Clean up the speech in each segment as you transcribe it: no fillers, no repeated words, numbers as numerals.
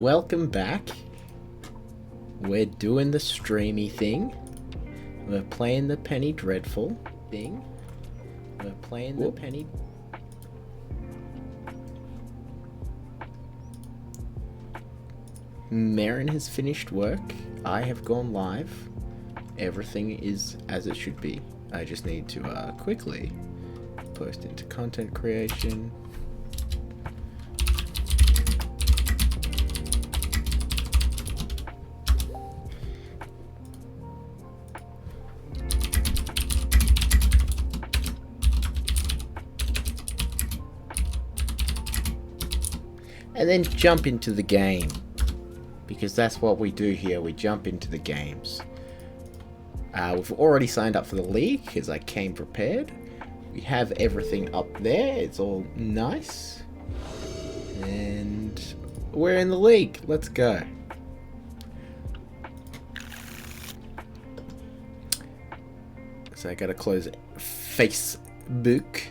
Welcome back. We're doing the streamy thing. We're playing the Penny Dreadful thing. We're playing the Penny... Marin has finished work. I have gone live. Everything is as it should be. I just need to quickly post into content creation. And then jump into the game. Because that's what we do here, we jump into the games. We've already signed up for the league, because I came prepared. We have everything up there, it's all nice. And we're in the league, let's go. So I gotta close Facebook.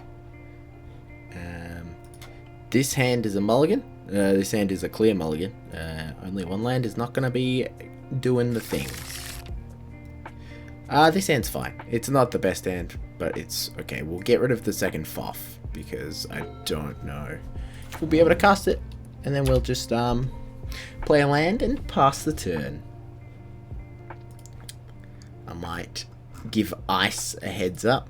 This hand is a mulligan. This hand is a clear mulligan. Only one land is not going to be doing the things. This hand's fine. It's not the best hand, but it's okay. We'll get rid of the second Foff, because I don't know if we'll be able to cast it. And then we'll just play a land and pass the turn. I might give Ice a heads up.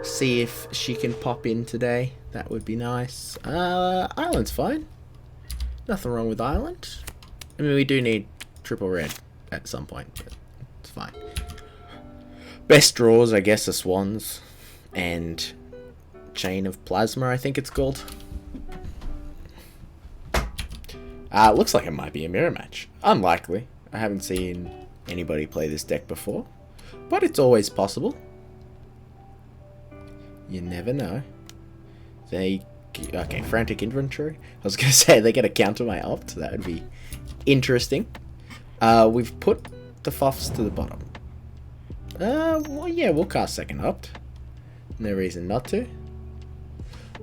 See if she can pop in today. That would be nice. Island's fine. Nothing wrong with Island. I mean, we do need triple red at some point, but it's fine. Best draws, I guess, are Swans and Chain of Plasma, I think it's called. Looks like it might be a mirror match. Unlikely. I haven't seen anybody play this deck before, but it's always possible. You never know. Okay, Frantic Inventory. I was going to say, they get a counter my opt. That would be interesting. We've put the Foffs to the bottom. Well, yeah, we'll cast second opt. No reason not to.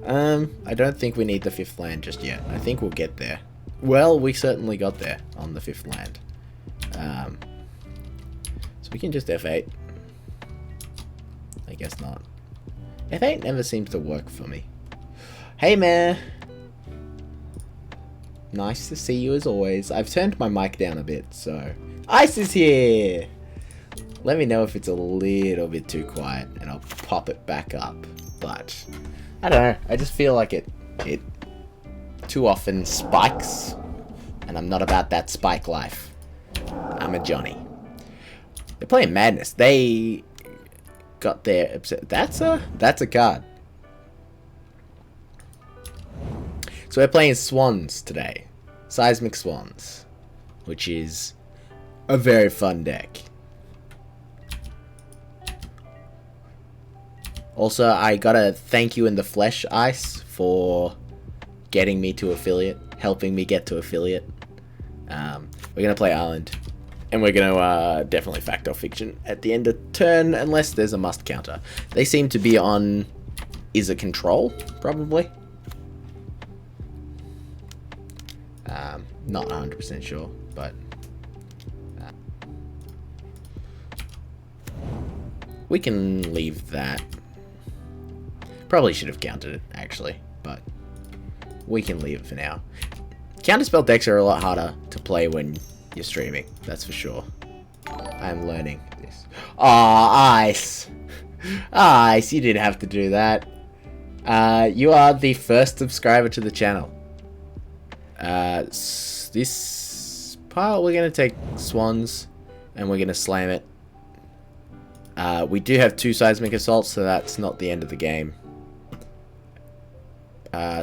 I don't think we need the fifth land just yet. I think we'll get there. Well, we certainly got there on the fifth land. So we can just F8. I guess not. F8 never seems to work for me. Hey, man. Nice to see you as always. I've turned my mic down a bit, so... Ice is here! Let me know if it's a little bit too quiet, and I'll pop it back up. But, I don't know. I just feel like it too often spikes, and I'm not about that spike life. I'm a Johnny. They're playing Madness. They... got their that's a card. So we're playing Swans today, Seismic Swans, which is a very fun deck. Also, I gotta thank you in the flesh, Ice, for getting me to affiliate, helping me get to affiliate. We're gonna play Island. And we're going to definitely factor Fiction at the end of turn, unless there's a must counter. They seem to be on... Is it control? Probably. Not 100% sure, but... we can leave that. Probably should have countered it, actually, but... we can leave it for now. Counterspell decks are a lot harder to play when... you're streaming, that's for sure. I'm learning this. Aw, Ice! Ice, you didn't have to do that. You are the first subscriber to the channel. This pile, we're going to take Swans, and we're going to slam it. We do have 2 Seismic Assaults, so that's not the end of the game.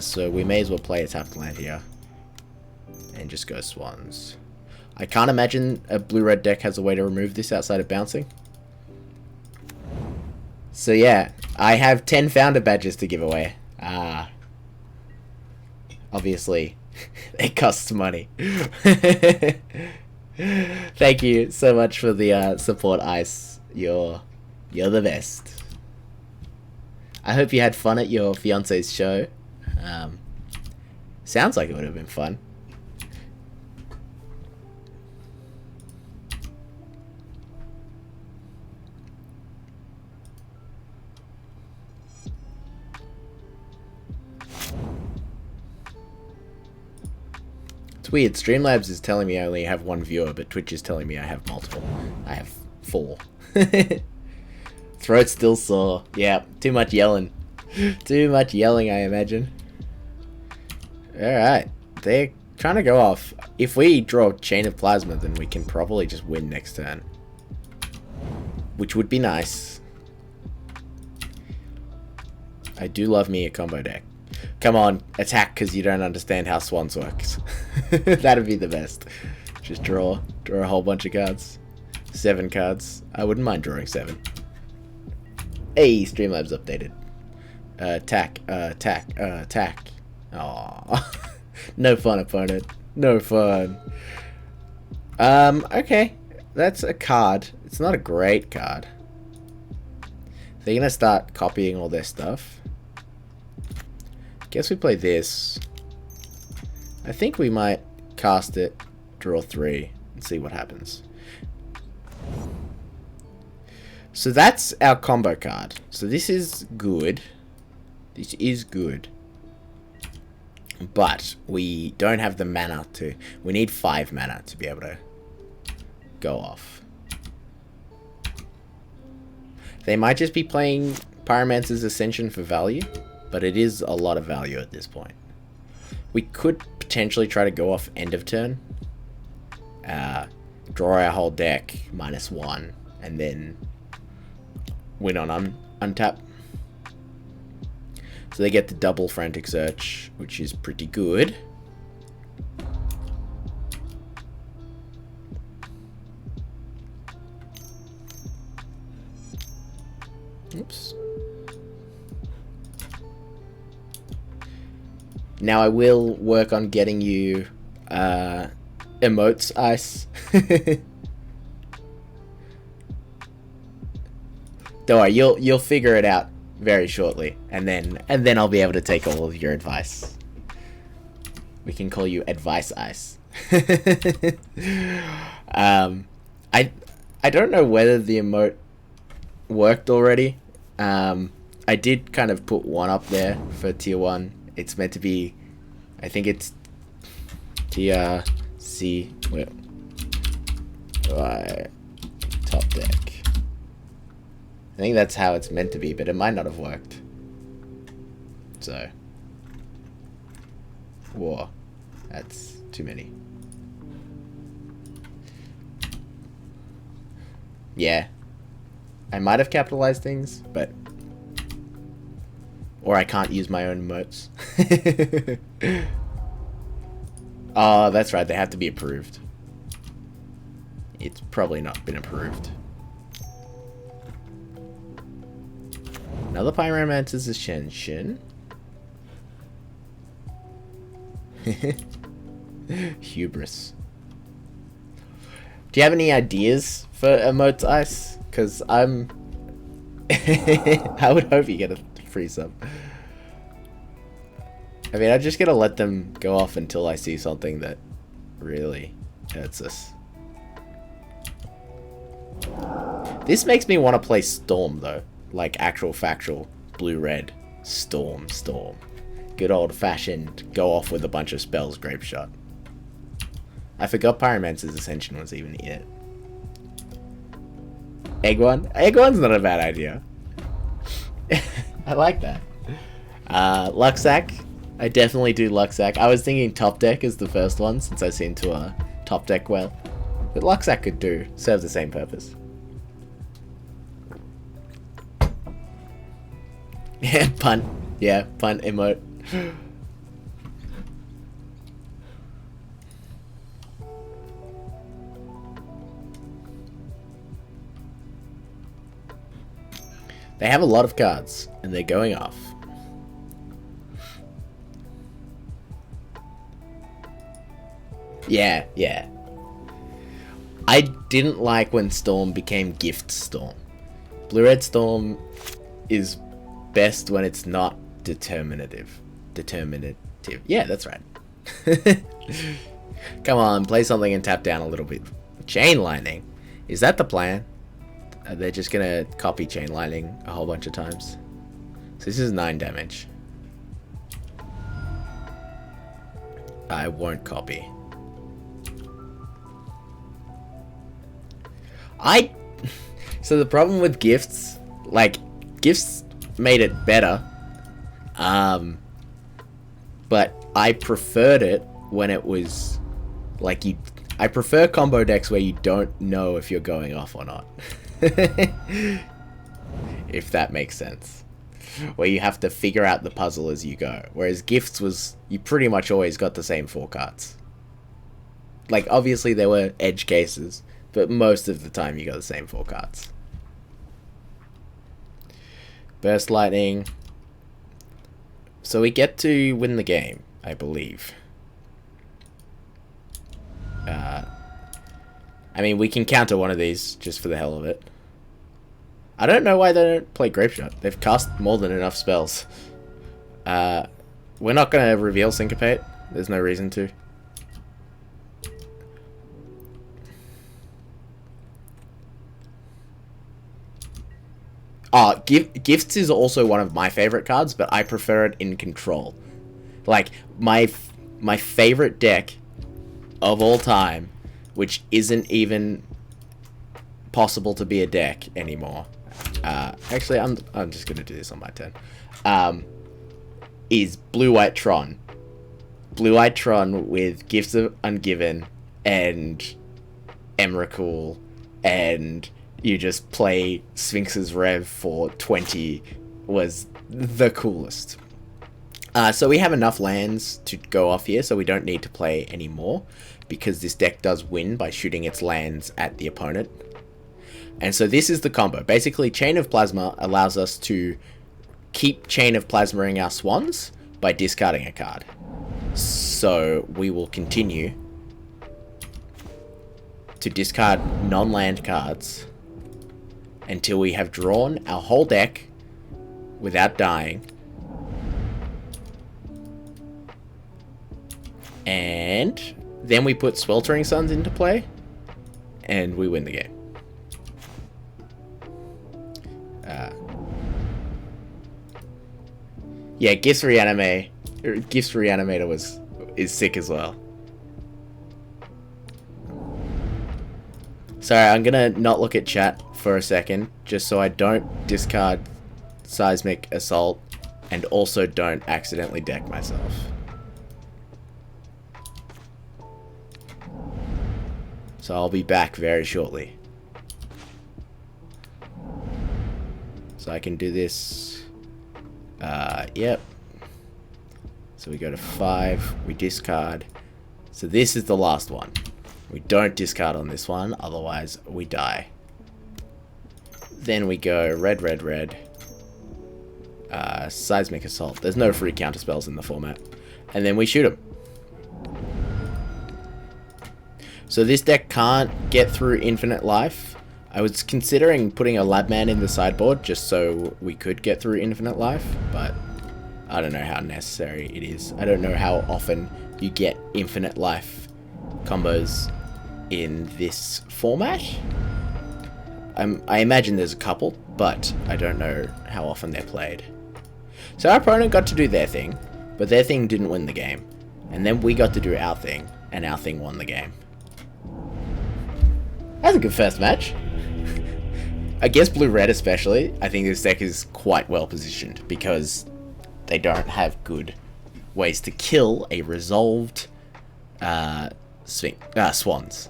So we may as well play a tapped land here. And just go Swans. I can't imagine a blue-red deck has a way to remove this outside of bouncing. So yeah, I have 10 founder badges to give away. Obviously, it costs money. Thank you so much for the support, Ice. You're the best. I hope you had fun at your fiance's show. Sounds like it would have been fun. It's weird. Streamlabs is telling me I only have one viewer, but Twitch is telling me I have multiple. I have 4. Throat still sore. Yeah, too much yelling. Too much yelling, I imagine. Alright. They're trying to go off. If we draw Chain of Plasma, then we can probably just win next turn. Which would be nice. I do love me a combo deck. Come on, attack because you don't understand how Swans works. That'd be the best. Just draw a whole bunch of cards. 7 cards. I wouldn't mind drawing 7. Hey, Streamlabs updated. Attack. Aww. No fun, opponent. No fun. Okay. That's a card. It's not a great card. They're gonna start copying all their stuff. Guess we play this. I think we might cast it, draw 3, and see what happens. So that's our combo card. So this is good. This is good. But we don't have the mana to... We need 5 mana to be able to go off. They might just be playing Pyromancer's Ascension for value, but it is a lot of value at this point. We could potentially try to go off end of turn. Draw our whole deck, -1, and then win on untap. So they get the double Frantic Search, which is pretty good. Oops. Now I will work on getting you emotes ice. Don't worry, you'll figure it out very shortly, and then I'll be able to take all of your advice. We can call you Advice Ice. I don't know whether the emote worked already. I did kind of put one up there for tier 1. It's meant to be, I think it's tier C. Well, top deck. I think that's how it's meant to be, but it might not have worked. So, whoa, that's too many. Yeah, I might have capitalized things, but... Or I can't use my own emotes. Oh, that's right, they have to be approved. It's probably not been approved. Another Pyromancer's Ascension. Hubris. Do you have any ideas for emotes ice? Because I'm... I would hope you get a free sub. I mean, I'm just gonna let them go off until I see something that really hurts us. This makes me want to play Storm, though. Like actual factual blue-red Storm. Good old-fashioned go off with a bunch of spells grape shot. I forgot Pyromancer's Ascension was even it. Egg one? Egg one's not a bad idea. I like that. Luxac. I definitely do Luxac. I was thinking top deck is the first one since I seem to top deck well. But Luxac could serve the same purpose. Yeah, punt. Yeah, punt emote. They have a lot of cards, and they're going off. Yeah. I didn't like when Storm became Gift Storm. Blue-Red Storm is best when it's not determinative. Yeah, that's right. Come on, play something and tap down a little bit. Chain Lightning. Is that the plan? They're just gonna copy Chain Lightning a whole bunch of times. So this is 9 damage. I won't copy. So the problem with gifts, like, gifts made it better. But I preferred it when it was, like, I prefer combo decks where you don't know if you're going off or not. If that makes sense. Where you have to figure out the puzzle as you go. Whereas gifts was, you pretty much always got the same 4 cards. Like, obviously there were edge cases, but most of the time you got the same 4 cards. Burst Lightning. So we get to win the game, I believe. I mean, we can counter one of these just for the hell of it. I don't know why they don't play Grape Shot. They've cast more than enough spells. We're not going to reveal Syncopate. There's no reason to. Gifts is also one of my favorite cards, but I prefer it in Control. Like, my favorite deck of all time, which isn't even possible to be a deck anymore. Actually, I'm just gonna do this on my turn. Is Blue-White Tron. Blue-White Tron with Gifts of Ungiven and Emrakul, and you just play Sphinx's Rev for 20 was the coolest. So we have enough lands to go off here, so we don't need to play any more, because this deck does win by shooting its lands at the opponent. And so this is the combo. Basically, Chain of Plasma allows us to keep Chain of Plasmaing our Swans by discarding a card. So we will continue to discard non-land cards until we have drawn our whole deck without dying. And then we put Sweltering Suns into play, and we win the game. Yeah, Gifts Reanimator is sick as well. Sorry, I'm gonna not look at chat for a second, just so I don't discard Seismic Assault, and also don't accidentally deck myself. So I'll be back very shortly. So I can do this. Yep. So we go to 5, we discard. So this is the last one. We don't discard on this one, otherwise we die. Then we go red, red, red. Seismic Assault. There's no free counter spells in the format. And then we shoot them. So this deck can't get through Infinite Life. I was considering putting a Labman in the sideboard just so we could get through Infinite Life, but I don't know how necessary it is. I don't know how often you get Infinite Life combos in this format. I imagine there's a couple, but I don't know how often they're played. So our opponent got to do their thing, but their thing didn't win the game. And then we got to do our thing, and our thing won the game. That's a good first match. Against blue-red especially, I think this deck is quite well positioned, because they don't have good ways to kill a resolved Swans.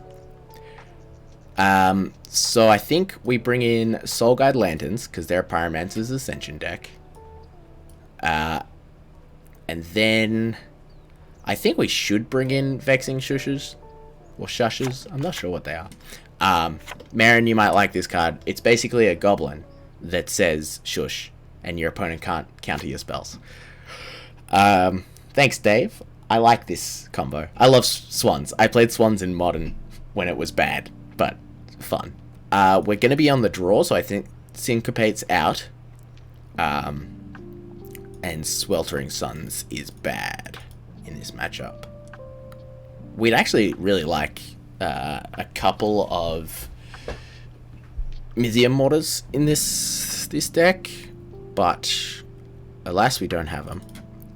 So I think we bring in Soul Guide Lanterns, because they're Pyromancer's Ascension deck. And then I think we should bring in Vexing Shushers, or Shushers, I'm not sure what they are. Marin, you might like this card. It's basically a goblin that says shush, and your opponent can't counter your spells. Thanks, Dave. I like this combo. I love Swans. I played Swans in Modern when it was bad, but fun. We're going to be on the draw, so I think Syncopate's out. And Sweltering Suns is bad in this matchup. We'd actually really like a couple of Mysium Mortars in this deck, but alas, we don't have them.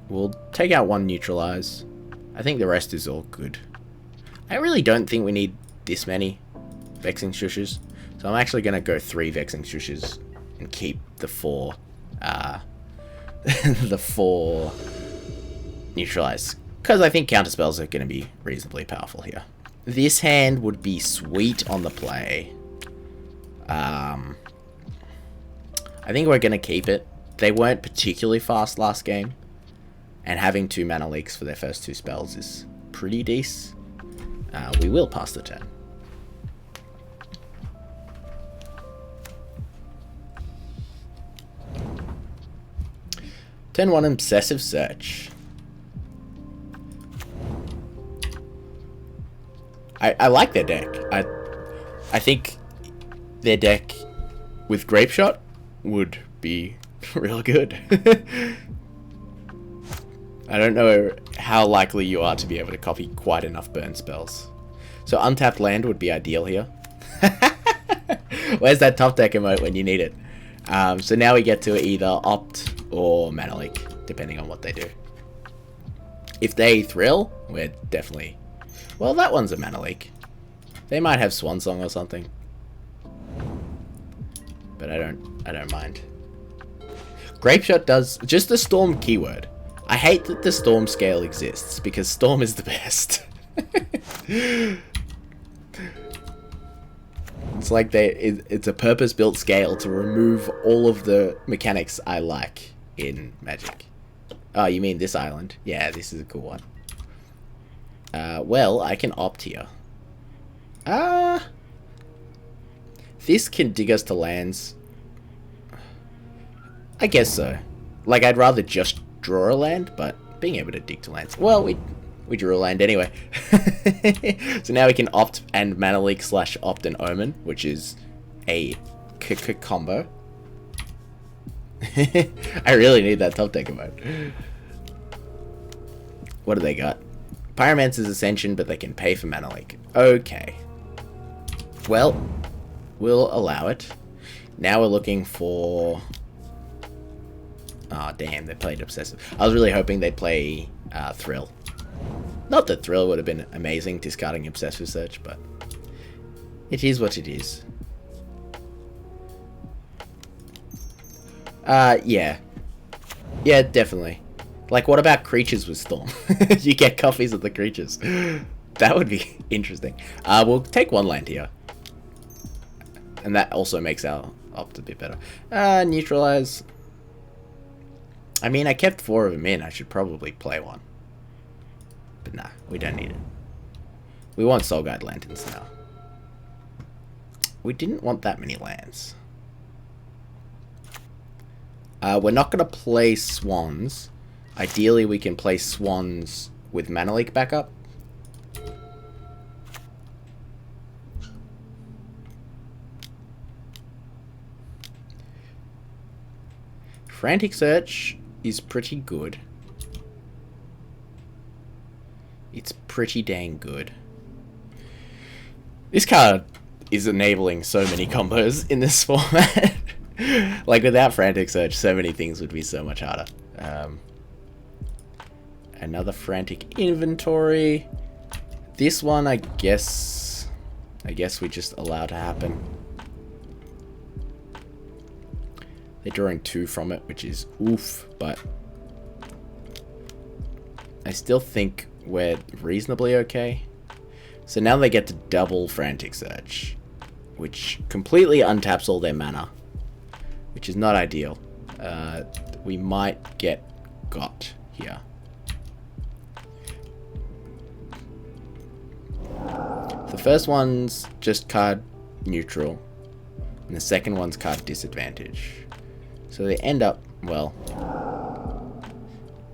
We'll take out one Neutralize. I think the rest is all good. I really don't think we need this many Vexing Shushers, so I'm actually going to go 3 Vexing Shushers and keep the 4 the 4 Neutralize, because I think counterspells are going to be reasonably powerful here. This hand would be sweet on the play. I think we're going to keep it. They weren't particularly fast last game, and having 2 mana leaks for their first 2 spells is pretty decent. We will pass the turn. Turn 1 Obsessive Search. I like their deck. I think their deck with Grape Shot would be real good. I don't know how likely you are to be able to copy quite enough burn spells. So untapped land would be ideal here. Where's that top deck emote when you need it? So now we get to either opt or mana leak, depending on what they do. If they thrill, we're definitely... Well, that one's a mana leak. They might have Swan Song or something. But I don't mind. Grape Shot does... Just the Storm keyword. I hate that the Storm scale exists, because Storm is the best. It's like it's a purpose-built scale to remove all of the mechanics I like in Magic. Oh, you mean this island? Yeah, this is a cool one. Well, I can opt here. This can dig us to lands. I guess so. Like, I'd rather just draw a land, but being able to dig to lands. Well, we drew a land anyway. So now we can opt and mana leak / opt and Omen, which is a combo. I really need that top deck emote. What do they got? Pyromancer's Ascension, but they can pay for mana leak. Okay. Well, we'll allow it. Now we're looking for... Oh, damn, they played Obsessive. I was really hoping they'd play Thrill. Not that Thrill would have been amazing, discarding Obsessive Search, but it is what it is. Yeah. Yeah, definitely. Like, what about creatures with Storm? You get copies of the creatures. That would be interesting. We'll take 1 land here. And that also makes our opt a bit better. Neutralize. I mean, I kept 4 of them in. I should probably play 1. But nah, we don't need it. We want Soul Guide Lanterns now. We didn't want that many lands. We're not going to play Swans. Ideally, we can play Swans with Mana Leak backup. Frantic Search is pretty good. It's pretty dang good. This card is enabling so many combos in this format. Like, without Frantic Search, so many things would be so much harder. Another Frantic Inventory. This one, I guess we just allow to happen. They're drawing 2 from it, which is oof, but I still think we're reasonably okay. So now they get to double Frantic Search, which completely untaps all their mana, which is not ideal. We might get got here. The first one's just card neutral, and the second one's card disadvantage. So they end up, well,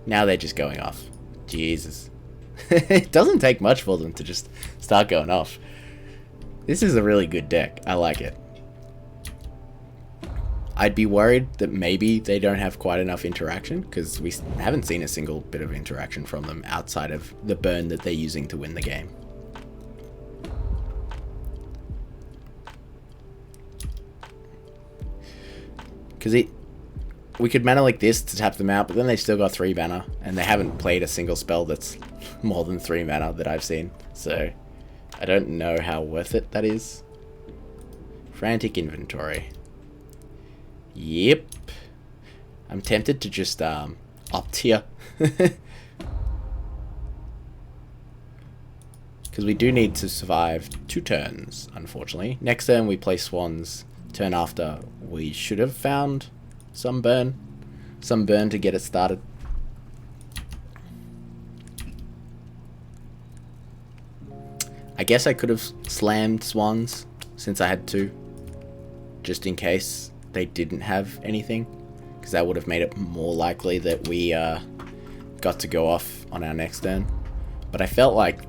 now they're just going off. Jesus. It doesn't take much for them to just start going off. This is a really good deck. I like it. I'd be worried that maybe they don't have quite enough interaction, because we haven't seen a single bit of interaction from them outside of the burn that they're using to win the game. Because we could mana like this to tap them out, but then they've still got 3 mana, and they haven't played a single spell that's more than 3 mana that I've seen. So I don't know how worth it that is. Frantic Inventory. Yep. I'm tempted to just opt here. Because we do need to survive 2 turns, unfortunately. Next turn we play Swans. Turn after we should have found some burn to get it started. I guess I could have slammed Swans since I had 2, just in case they didn't have anything, because that would have made it more likely that we got to go off on our next turn. But I felt like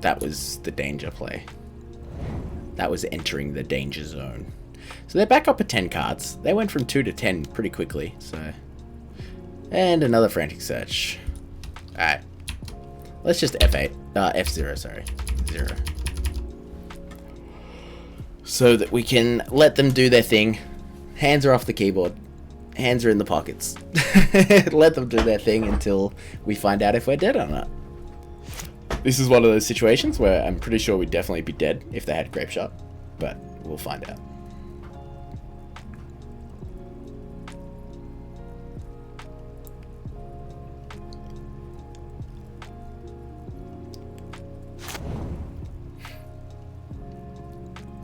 that was the danger play. That was entering the danger zone. So they're back up at 10 cards. They went from 2 to 10 pretty quickly. So, and another Frantic Search. Alright. Let's just F8. F0, sorry. 0. So that we can let them do their thing. Hands are off the keyboard. Hands are in the pockets. Let them do their thing until we find out if we're dead or not. This is one of those situations where I'm pretty sure we'd definitely be dead if they had Grape Shot. But we'll find out.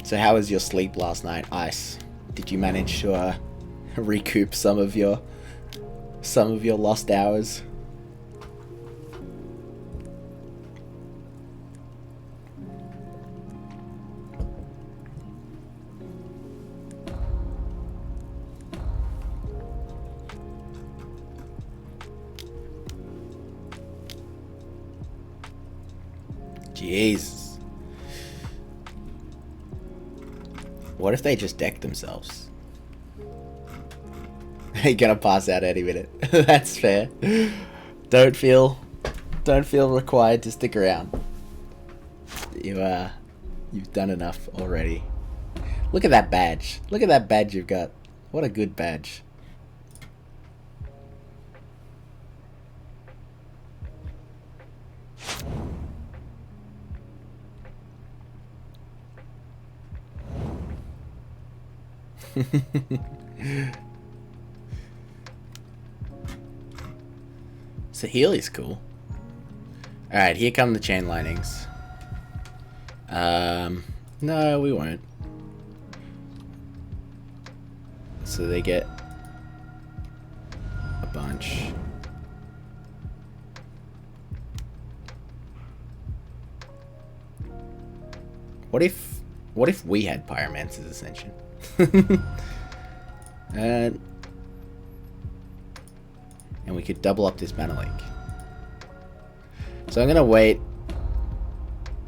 So how was your sleep last night, Ice? Did you manage to recoup some of your lost hours? Jeez. What if they just deck themselves? You're gonna pass out any minute. That's fair. Don't feel required to stick around. You've done enough already. Look at that badge. Look at that badge you've got. What a good badge. So Healy's cool. Alright, here come the chain linings. No, we won't. So they get a bunch. What if we had Pyromancer's Ascension? And we could double up this mana link. So I'm gonna wait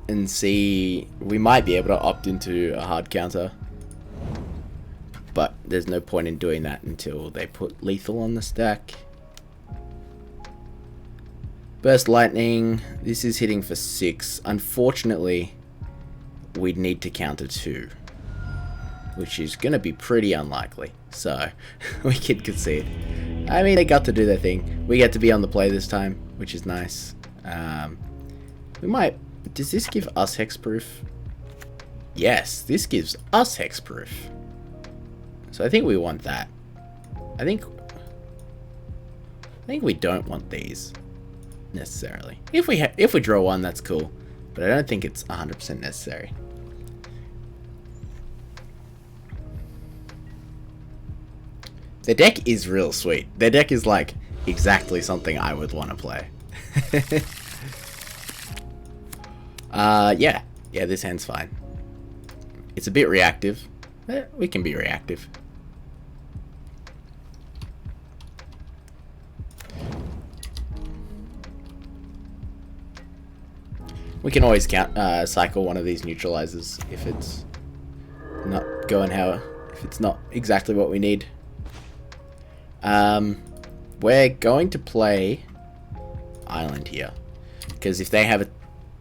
and see. We might be able to opt into a hard counter, but there's no point in doing that until they put lethal on the stack. Burst Lightning. This is hitting for 6. Unfortunately, we'd need to counter 2, which is going to be pretty unlikely. So, we could concede. I mean, they got to do their thing. We get to be on the play this time, which is nice. We might... Does this give us hexproof? Yes, this gives us hexproof. So I think we want that. I think we don't want these necessarily. If we draw one, that's cool, but I don't think it's 100% necessary. Their deck is real sweet. Their deck is like exactly something I would want to play. Yeah, this hand's fine. It's a bit reactive. We can be reactive. We can always cycle one of these neutralizers if it's not going if it's not exactly what we need. We're going to play Island here. Because if they have a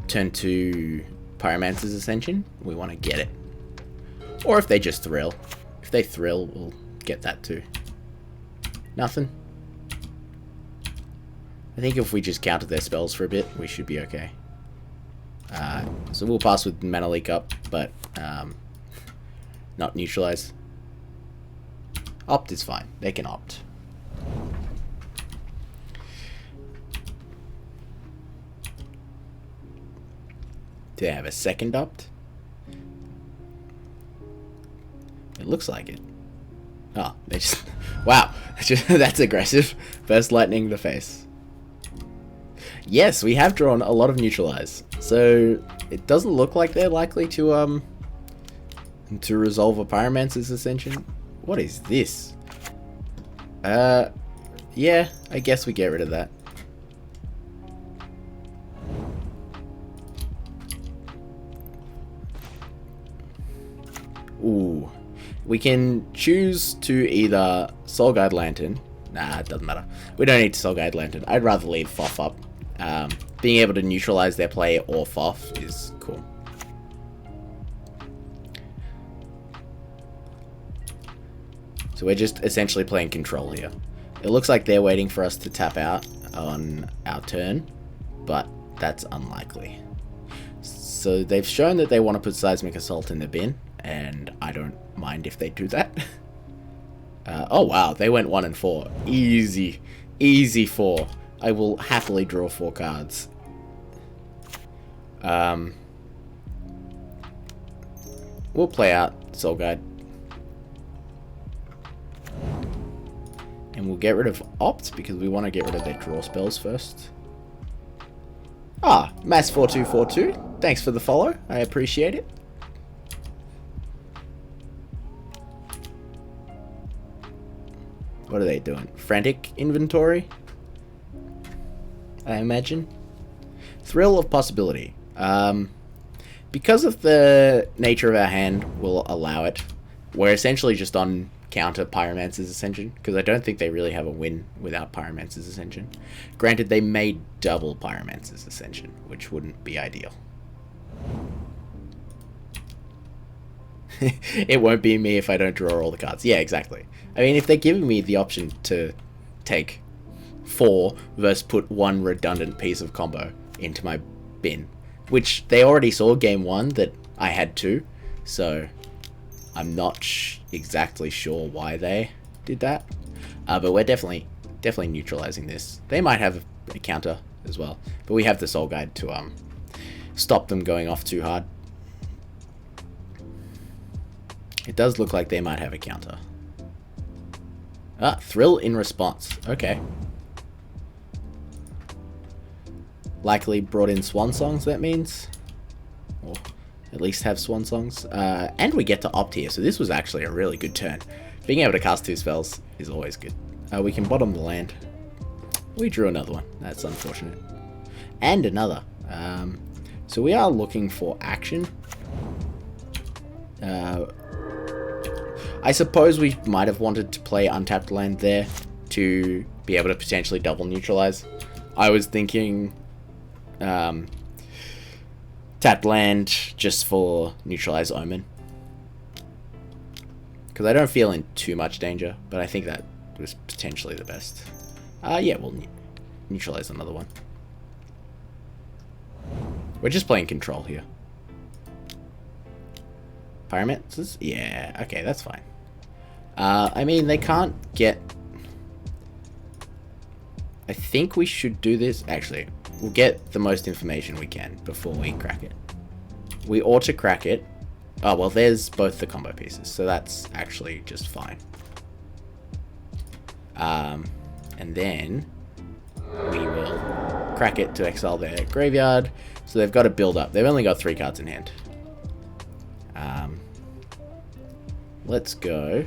turn 2 Pyromancer's Ascension, we want to get it. Or if they just thrill. If they thrill, we'll get that too. Nothing. I think if we just counter their spells for a bit, we should be okay. So we'll pass with Mana Leak up, but not Neutralize. Opt is fine. They can opt. Do they have a second opt? It looks like it. Oh, they just... Wow, that's aggressive. First lightning in the face. Yes, we have drawn a lot of Neutralize. So, it doesn't look like they're likely to resolve a Pyromancer's Ascension. What is this? Yeah, I guess we get rid of that. Ooh. We can choose to either Soul Guide Lantern. Nah, it doesn't matter. We don't need to Soul Guide Lantern. I'd rather leave Foff up. Being able to neutralize their play or Foff is cool. So we're just essentially playing control here. It looks like they're waiting for us to tap out on our turn, but that's unlikely. So they've shown that they want to put Seismic Assault in the bin, and I don't mind if they do that. Oh wow, they went 1 and 4. Easy. Easy 4. I will happily draw 4 cards. We'll play out Soul Guide. And we'll get rid of Opt, because we want to get rid of their draw spells first. Ah, Mass4242. Thanks for the follow. I appreciate it. What are they doing? Frantic inventory? I imagine. Thrill of Possibility. Because of the nature of our hand, we'll allow it. We're essentially just on counter Pyromancer's Ascension, because I don't think they really have a win without Pyromancer's Ascension. Granted, they may double Pyromancer's Ascension, which wouldn't be ideal. It won't be me if I don't draw all the cards. Yeah, exactly. I mean, if they're giving me the option to take 4 versus put 1 redundant piece of combo into my bin, which they already saw game 1 that I had 2, so I'm not exactly sure why they did that. But we're definitely neutralizing this. They might have a counter as well, but we have the Soul Guide to stop them going off too hard. It does look like they might have a counter. Ah, Thrill in response. Okay. Likely brought in Swan Songs, that means. Or at least have Swan Songs. And we get to opt here, so this was actually a really good turn. Being able to cast 2 spells is always good. We can bottom the land. We drew another one. That's unfortunate. And another. So we are looking for action. I suppose we might have wanted to play untapped land there to be able to potentially double neutralize. I was thinking tapped land just for neutralize Omen, because I don't feel in too much danger, but I think that was potentially the best. Yeah, we'll neutralize another one. We're just playing control here. Pyromancers? Yeah, okay, that's fine. I mean, they can't get... I think we should do this. Actually, we'll get the most information we can before we crack it. We ought to crack it. Oh, well, there's both the combo pieces, so that's actually just fine. And then we will crack it to exile their graveyard. So they've got to build up. They've only got 3 cards in hand. Let's go.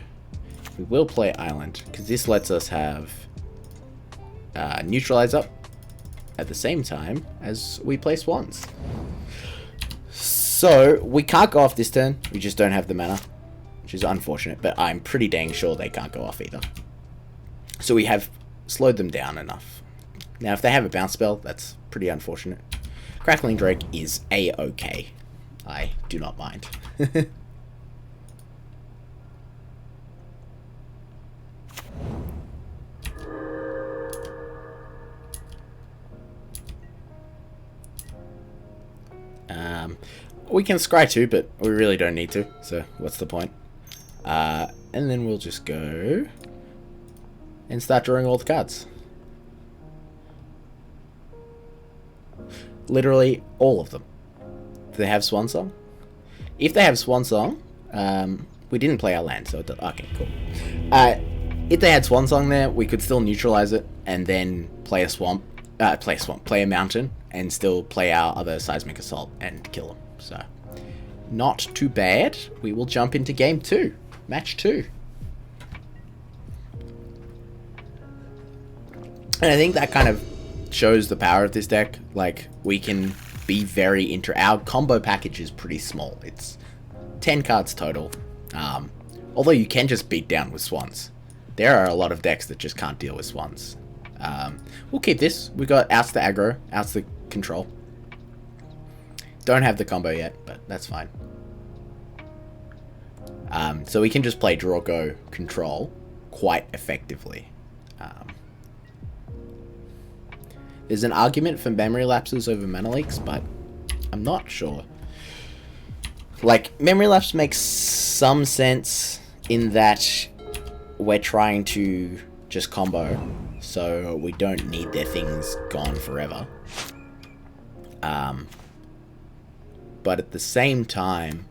We will play Island, because this lets us have Neutralize up at the same time as we play Swans. So, we can't go off this turn. We just don't have the mana, which is unfortunate, but I'm pretty dang sure they can't go off either. So we have slowed them down enough. Now, if they have a bounce spell, that's pretty unfortunate. Crackling Drake is a-okay. I do not mind. We can scry too, but we really don't need to, so what's the point? And then we'll just go and start drawing all the cards. Literally all of them. Do they have Swan Song? If they have Swan Song, we didn't play our land, so it does, okay, cool. If they had Swan Song there, we could still neutralize it and then play a mountain, and still play our other Seismic Assault and kill them. So, not too bad. We will jump into game 2, match 2. And I think that kind of shows the power of this deck. Like, we can be very our combo package is pretty small. It's 10 cards total. Although you can just beat down with Swans. There are a lot of decks that just can't deal with Swans. We'll keep this. We got outs the aggro, outs the control. Don't have the combo yet, but that's fine. So we can just play draw go control quite effectively. There's an argument for memory lapses over mana leaks, but I'm not sure. Like, memory lapse makes some sense in that we're trying to just combo, so we don't need their things gone forever. But at the same time,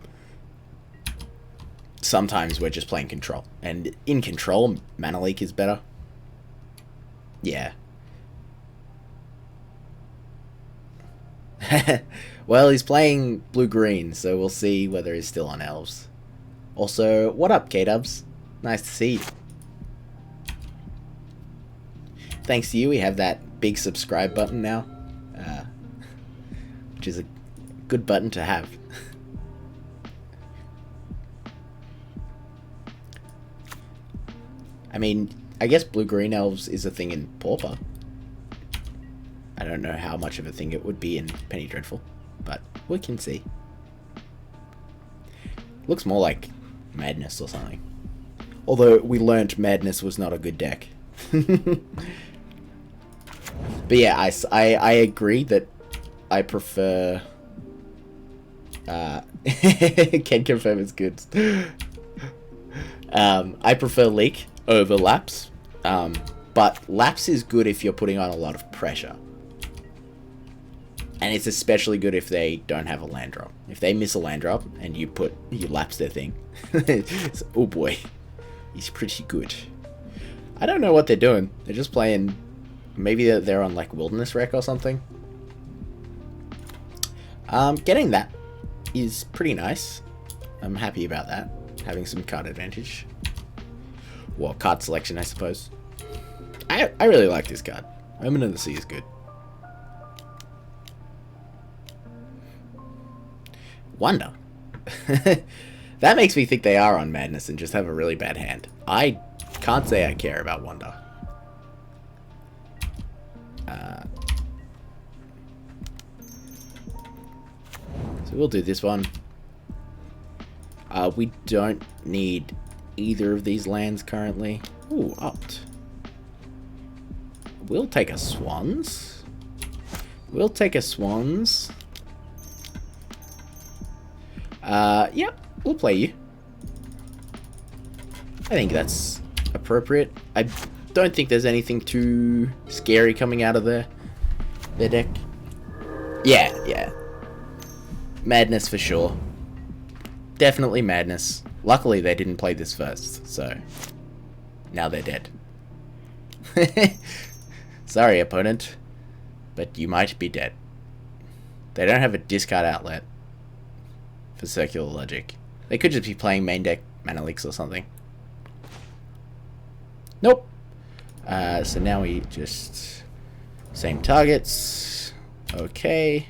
sometimes we're just playing control. And in control, mana leak is better. Yeah. Well, he's playing blue-green, so we'll see whether he's still on elves. Also, what up, K-Dubs? Nice to see you. Thanks to you, we have that big subscribe button now. Which is a good button to have. I mean, I guess blue-green elves is a thing in Pauper. I don't know how much of a thing it would be in Penny Dreadful, but we can see. Looks more like Madness or something. Although we learnt Madness was not a good deck. But yeah, I agree that I prefer... can confirm it's good. I prefer Leak over Lapse. But Lapse is good if you're putting on a lot of pressure. And it's especially good if they don't have a land drop. If they miss a land drop and you lapse their thing. Oh boy. He's pretty good. I don't know what they're doing. They're just playing... Maybe they're on like Wilderness Wreck or something. Getting that is pretty nice. I'm happy about that. Having some card advantage. Well, card selection, I suppose. I really like this card. Omen of the Sea is good. Wonder. That makes me think they are on Madness and just have a really bad hand. I can't say I care about Wonder. So we'll do this one. We don't need either of these lands currently. Ooh, opt. We'll take a Swans. We'll take a Swans. Yep, we'll play you. I think that's appropriate. I don't think there's anything too scary coming out of their deck. Yeah. Madness for sure. Definitely Madness. Luckily they didn't play this first, so now they're dead. Sorry, opponent, but you might be dead. They don't have a discard outlet for Circular Logic. They could just be playing main deck Mana Leaks or something. Nope. So now we just... Same targets. Okay.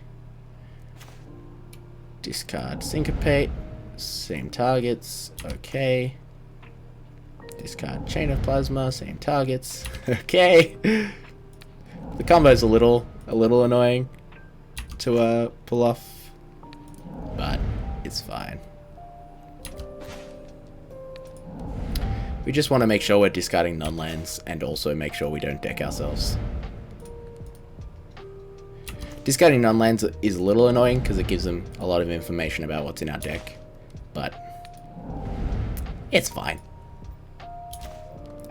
Discard Syncopate. Same targets. Okay. Discard Chain of Plasma, same targets. Okay. The combo's a little annoying to pull off, but it's fine. We just want to make sure we're discarding non-lands and also make sure we don't deck ourselves. Discarding non-lands is a little annoying because it gives them a lot of information about what's in our deck, but it's fine.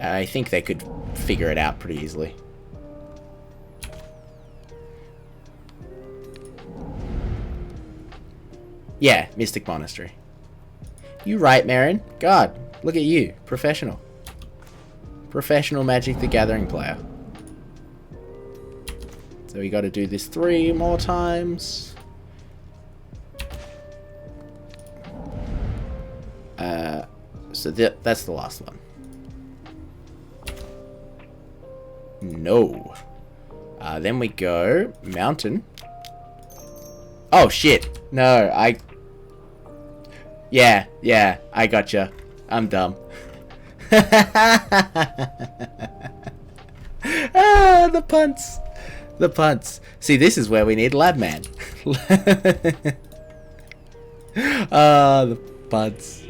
I think they could figure it out pretty easily. Yeah, Mystic Monastery. You right, Marin. God, look at you. Professional. Professional Magic the Gathering player. So we got to do this 3 more times. So that's the last one. No. Then we go Mountain. Oh shit! No, Yeah, I gotcha. I'm dumb. The punts. The punts. See, this is where we need Labman. The punts.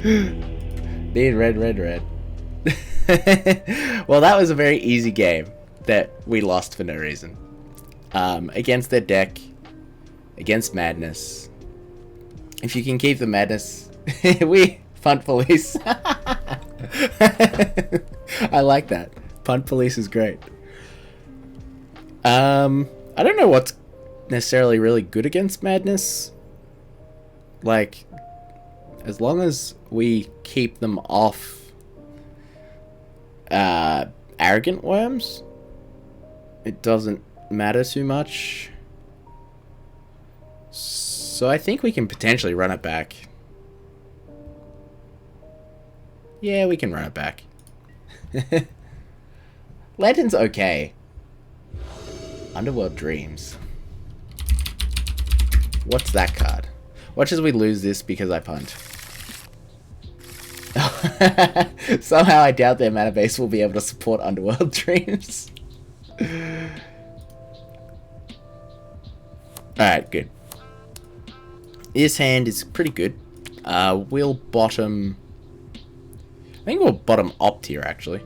Need red. Well, that was a very easy game that we lost for no reason. Against their deck. Against Madness. If you can keep the Madness, we Punt Police. I like that. Punt Police is great. I don't know what's necessarily really good against Madness. Like, as long as we keep them off Arrogant Worms, it doesn't matter too much. So I think we can potentially run it back. Yeah, we can run it back. Lantern's okay. Underworld Dreams. What's that card? Watch as we lose this because I punt. Somehow I doubt their mana base will be able to support Underworld Dreams. Alright, good. This hand is pretty good. We'll bottom... I think we'll bottom Opt here, actually.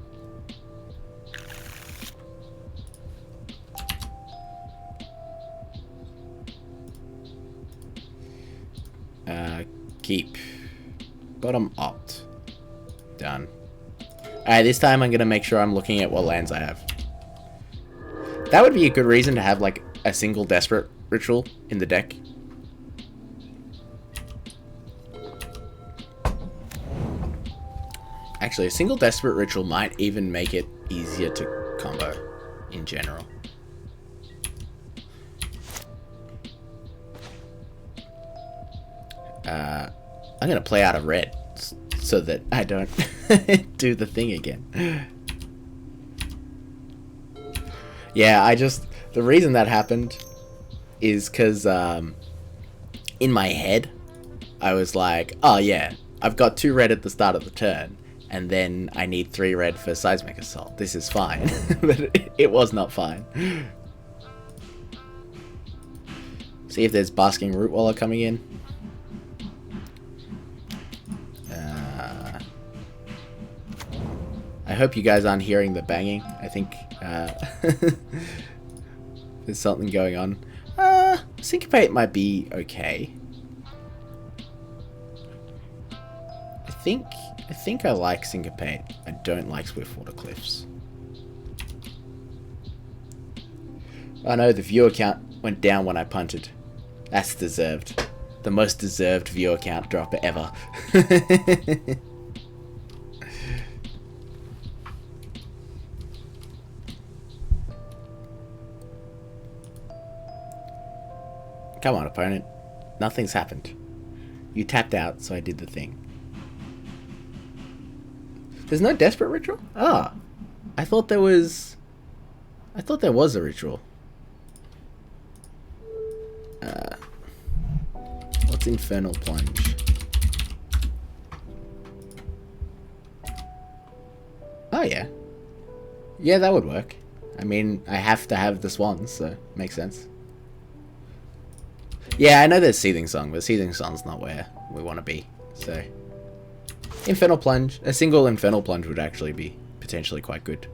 Keep. Bottom Opt. Done. Alright, this time I'm going to make sure I'm looking at what lands I have. That would be a good reason to have, like, a single Desperate Ritual in the deck. Actually, a single Desperate Ritual might even make it easier to combo in general. I'm going to play out of red so that I don't do the thing again. Yeah, the reason that happened is because in my head, I was like, oh yeah, I've got 2 red at the start of the turn, and then I need 3 red for Seismic Assault. This is fine. But it was not fine. See if there's Basking Rootwaller coming in. I hope you guys aren't hearing the banging. I think there's something going on. Syncopate might be okay. I think I like Syncopate. I don't like Swiftwater Cliffs. Oh no, the viewer count went down when I punted. That's deserved. The most deserved viewer count drop ever. Come on, opponent. Nothing's happened. You tapped out, so I did the thing. There's no Desperate Ritual? Ah. I thought there was a ritual. What's Infernal Plunge? Yeah, that would work. I mean, I have to have the swans, so makes sense. Yeah, I know there's Seething Song, but Seething Song's not where we want to be. So, Infernal Plunge. A single Infernal Plunge would actually be potentially quite good.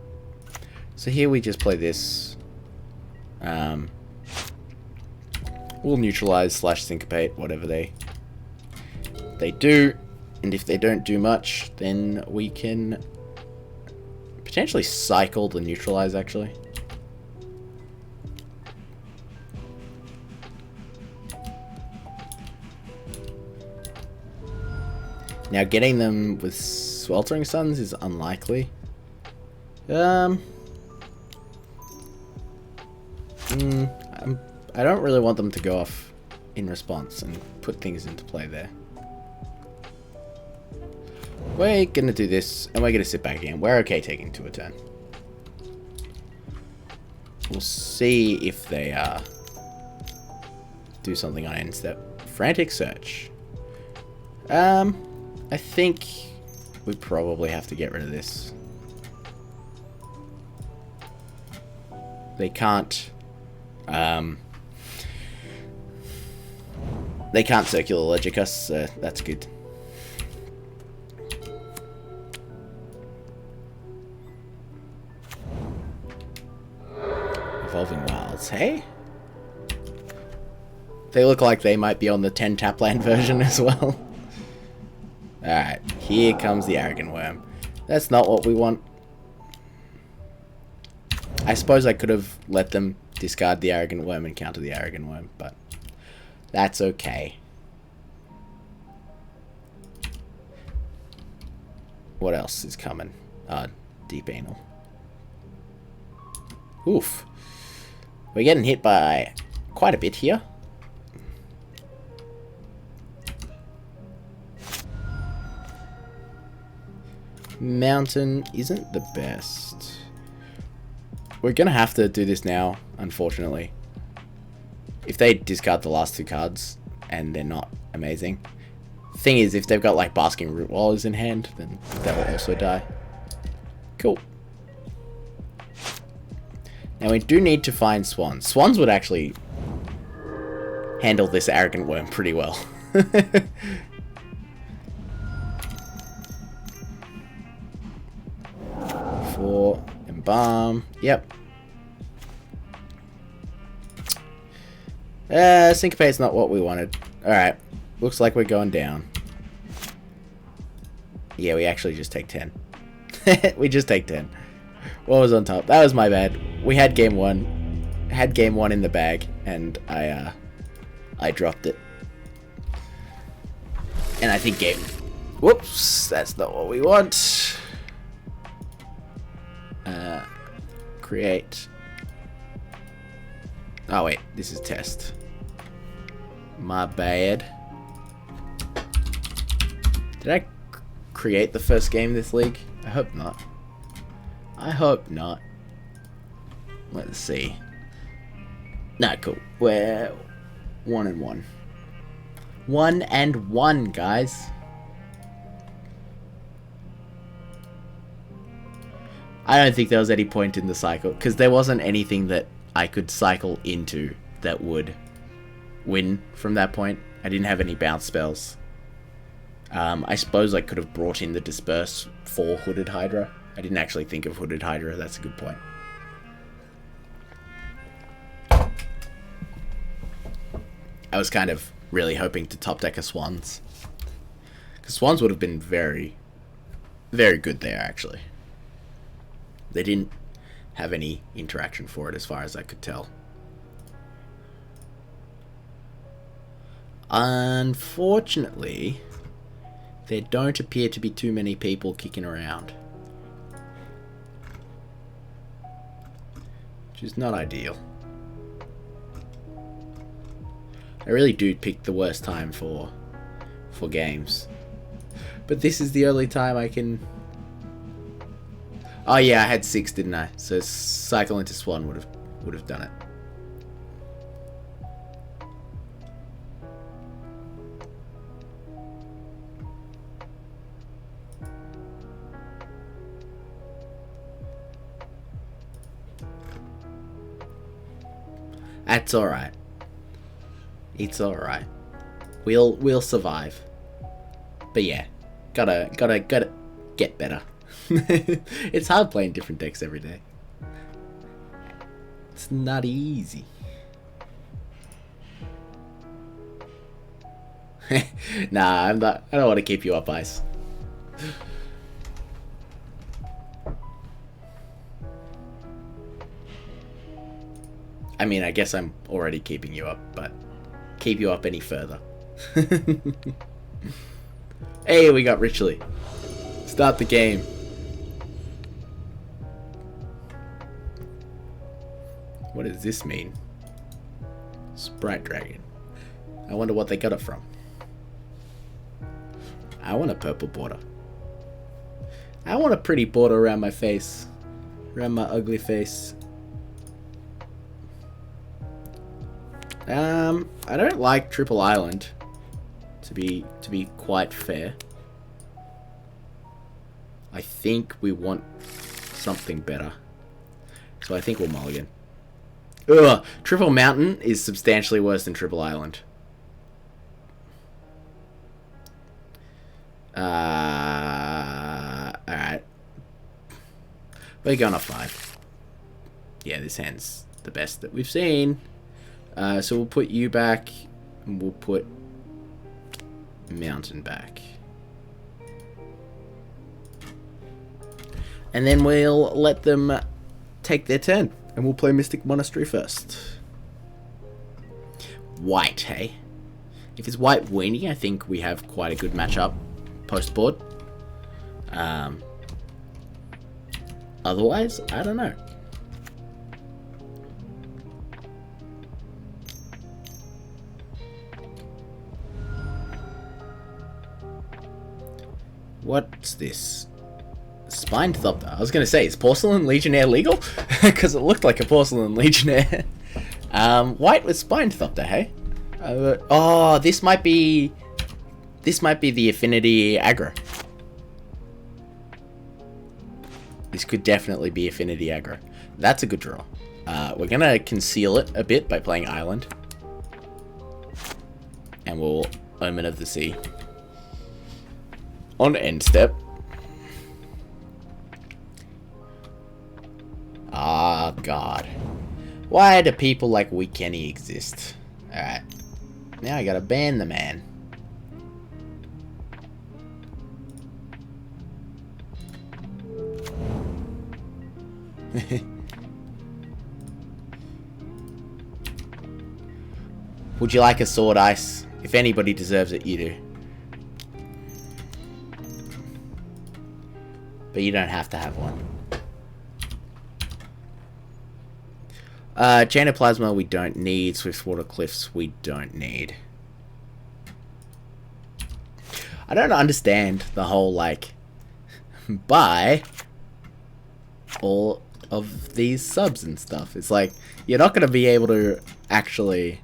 So here we just play this. We'll neutralize / syncopate whatever they do, and if they don't do much, then we can potentially cycle the neutralize actually. Now getting them with Sweltering Suns is unlikely. I don't really want them to go off in response and put things into play there. We're gonna do this, and we're gonna sit back again. We're okay taking 2 a turn. We'll see if they do something on end step. Frantic Search. I think we probably have to get rid of this. They can't circular logic us, so that's good. Evolving Wilds, hey? They look like they might be on the 10 tap land version as well. Alright, here comes the Arrogant Worm. That's not what we want. I suppose I could have let them discard the Arrogant Worm and counter the Arrogant Worm, but that's okay. What else is coming? Deep Anal. Oof. We're getting hit by quite a bit here. Mountain isn't the best. We're gonna have to do this now, unfortunately. If they discard the last 2 cards and they're not amazing. Thing is, if they've got like Basking Root Wallers in hand, then that will also die. Cool. Now we do need to find Swans. Swans would actually handle this Arrogant Worm pretty well. 4 Embalm. Yep. Syncopate's not what we wanted. Alright. Looks like we're going down. Yeah, we actually just take 10. We just take 10. What was on top? That was my bad. We had game 1. Had game 1 in the bag, and I dropped it. And I think game... Whoops, that's not what we want. Create. Oh wait, this is test. My bad. Did I create the first game this league? I hope not. I hope not. Let's see. Nah, cool. We're 1-1. 1-1, guys. I don't think there was any point in the cycle, because there wasn't anything that I could cycle into that would win from that point. I didn't have any bounce spells. I suppose I could have brought in the Disperse for Hooded Hydra. I didn't actually think of Hooded Hydra, that's a good point. I was kind of really hoping to top deck a Swans. Because Swans would have been very, very good there, actually. They didn't have any interaction for it as far as I could tell. Unfortunately, there don't appear to be too many people kicking around. Which is not ideal. I really do pick the worst time for games. But this is the only time I can... Oh yeah, I had 6, didn't I? So cycle into Swan would have done it. That's alright. It's alright. We'll survive. But yeah, gotta get better. It's hard playing different decks every day. It's not easy. Nah, I'm not. I don't want to keep you up, Ice. I mean, I guess I'm already keeping you up, but keep you up any further. Hey, we got Richly. Start the game. What does this mean? Sprite Dragon. I wonder what they got it from. I want a purple border. I want a pretty border around my face. Around my ugly face. I don't like Triple Island, to be quite fair. I think we want something better. So I think we'll mulligan. Ugh! Triple Mountain is substantially worse than Triple Island. Alright. We're going to 5. Yeah, this hand's the best that we've seen. So we'll put you back, and we'll put Mountain back. And then we'll let them take their turn, and we'll play Mystic Monastery first. White, hey? If it's white weenie, I think we have quite a good matchup post-board. Otherwise, I don't know. What's this? Spine Thopter. I was going to say, is Porcelain Legionnaire legal? Because it looked like a Porcelain Legionnaire. White with Spine Thopter, hey? Oh, this might be the Affinity aggro. This could definitely be Affinity aggro. That's a good draw. We're going to conceal it a bit by playing Island. And we'll Omen of the Sea. On end step. Ah, God. Why do people like Weak Kenny exist? Alright. Now I gotta ban the man. Would you like a sword, Ice? If anybody deserves it, you do. But you don't have to have one. Chain of Plasma we don't need. Swiftwater Cliffs we don't need. I don't understand the whole, like, buy all of these subs and stuff. It's like, you're not going to be able to actually,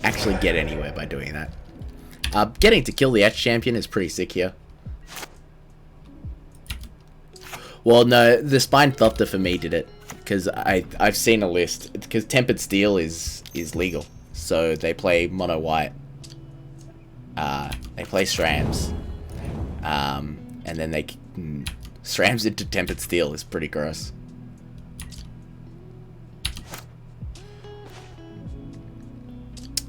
actually get anywhere by doing that. Getting to kill the Etch Champion is pretty sick here. Well, no, the Spine Thopter for me did it, because I've seen a list, because Tempered Steel is legal, so they play mono white, they play Strams, and then they Strams into Tempered Steel is pretty gross.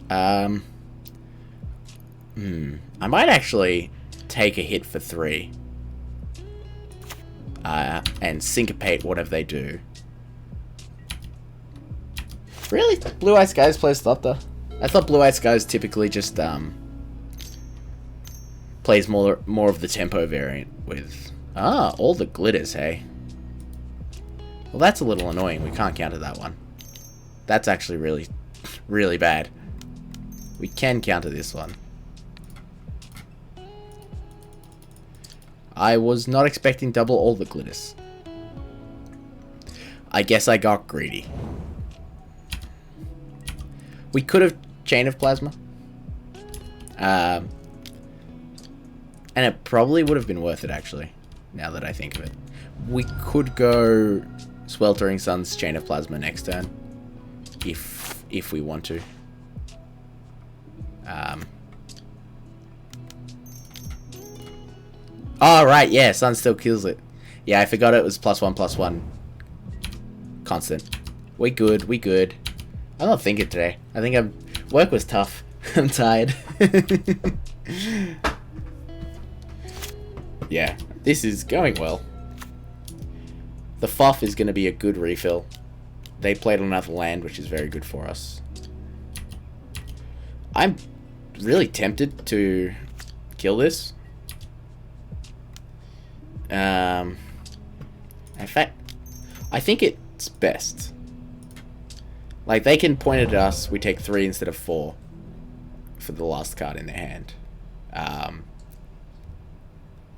I might actually take a hit for 3. And syncopate whatever they do. Really? Blue Eyed Skies plays Thopter? I thought Blue Eyed Skies typically just plays more of the tempo variant with all the glitters, hey? Well, that's a little annoying. We can't counter that one. That's actually really, really bad. We can counter this one. I was not expecting double all the glitters. I guess I got greedy. We could have Chain of Plasma. And it probably would have been worth it, actually, now that I think of it. We could go Sweltering Suns, Chain of Plasma next turn. If we want to. Oh, right, yeah, Sun still kills it. Yeah, I forgot it was +1/+1. Constant. We good, we good. I'm not thinking today. I think work was tough. I'm tired. Yeah, this is going well. The FOF is going to be a good refill. They played on another land, which is very good for us. I'm really tempted to kill this. In fact, I think it's best. Like, they can point it at us, we take 3 instead of 4 for the last card in their hand.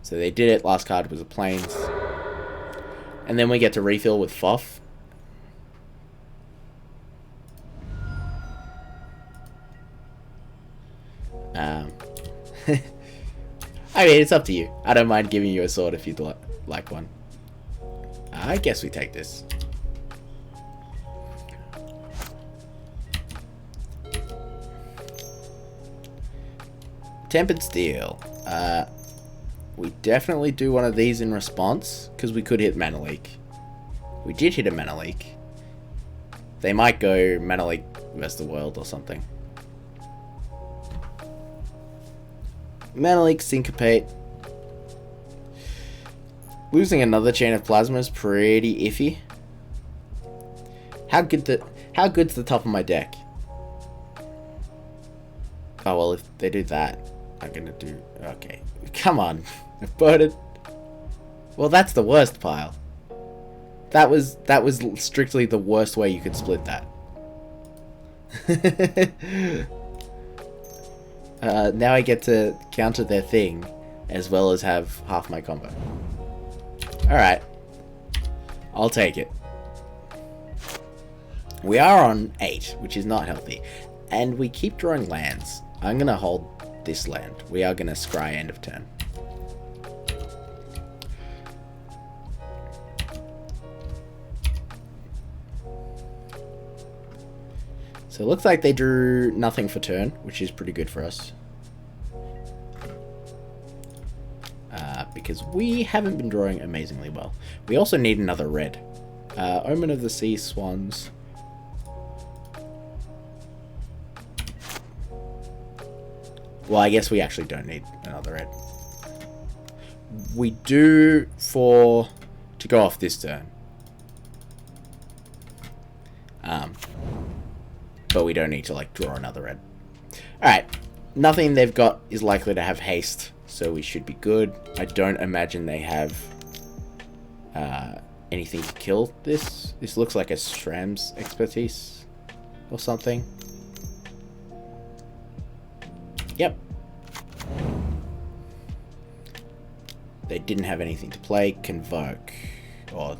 So they did it, last card was a Plains. And then we get to refill with FOF. I mean, it's up to you. I don't mind giving you a sword if you'd like one. I guess we take this. Tempered Steel. We definitely do one of these in response, because we could hit Mana Leak. We did hit a Mana Leak. They might go Mana Leak Rest of the World or something. Mana Leak, Syncopate. Losing another Chain of Plasma is pretty iffy. How good's the top of my deck? Oh well, if they do that, I'm gonna do... Okay, come on. I've voted. Well, that's the worst pile. That was strictly the worst way you could split that. Now I get to counter their thing, as well as have half my combo. Alright. I'll take it. We are on 8, which is not healthy. And we keep drawing lands. I'm going to hold this land. We are going to scry end of turn. So it looks like they drew nothing for turn, which is pretty good for us. Because we haven't been drawing amazingly well. We also need another red. Omen of the Sea Swans. Well, I guess we actually don't need another red. We do to go off this turn. But we don't need to like draw another red. Alright, nothing they've got is likely to have haste, so we should be good. I don't imagine they have anything to kill this. This looks like a Shram's expertise or something. Yep. They didn't have anything to play. Convoke. Or...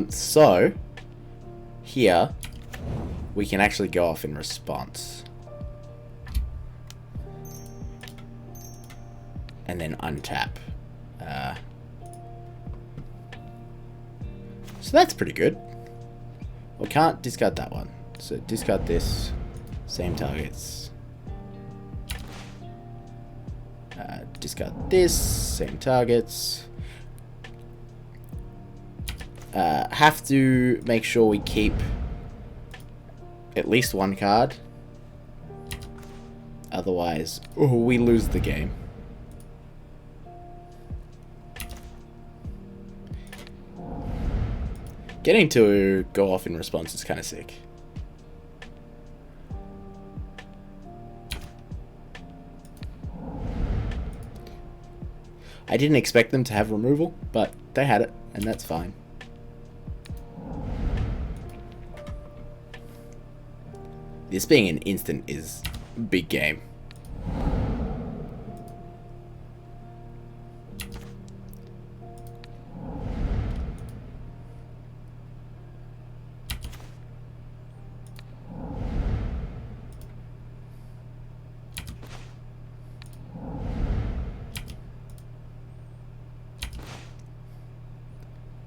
So... Here... We can actually go off in response. And then untap. So that's pretty good. We can't discard that one. So discard this. Same targets. Discard this. Same targets. Have to make sure we keep at least one card. Otherwise, we lose the game. Getting to go off in response is kind of sick. I didn't expect them to have removal, but they had it, and that's fine. This being an instant is big game.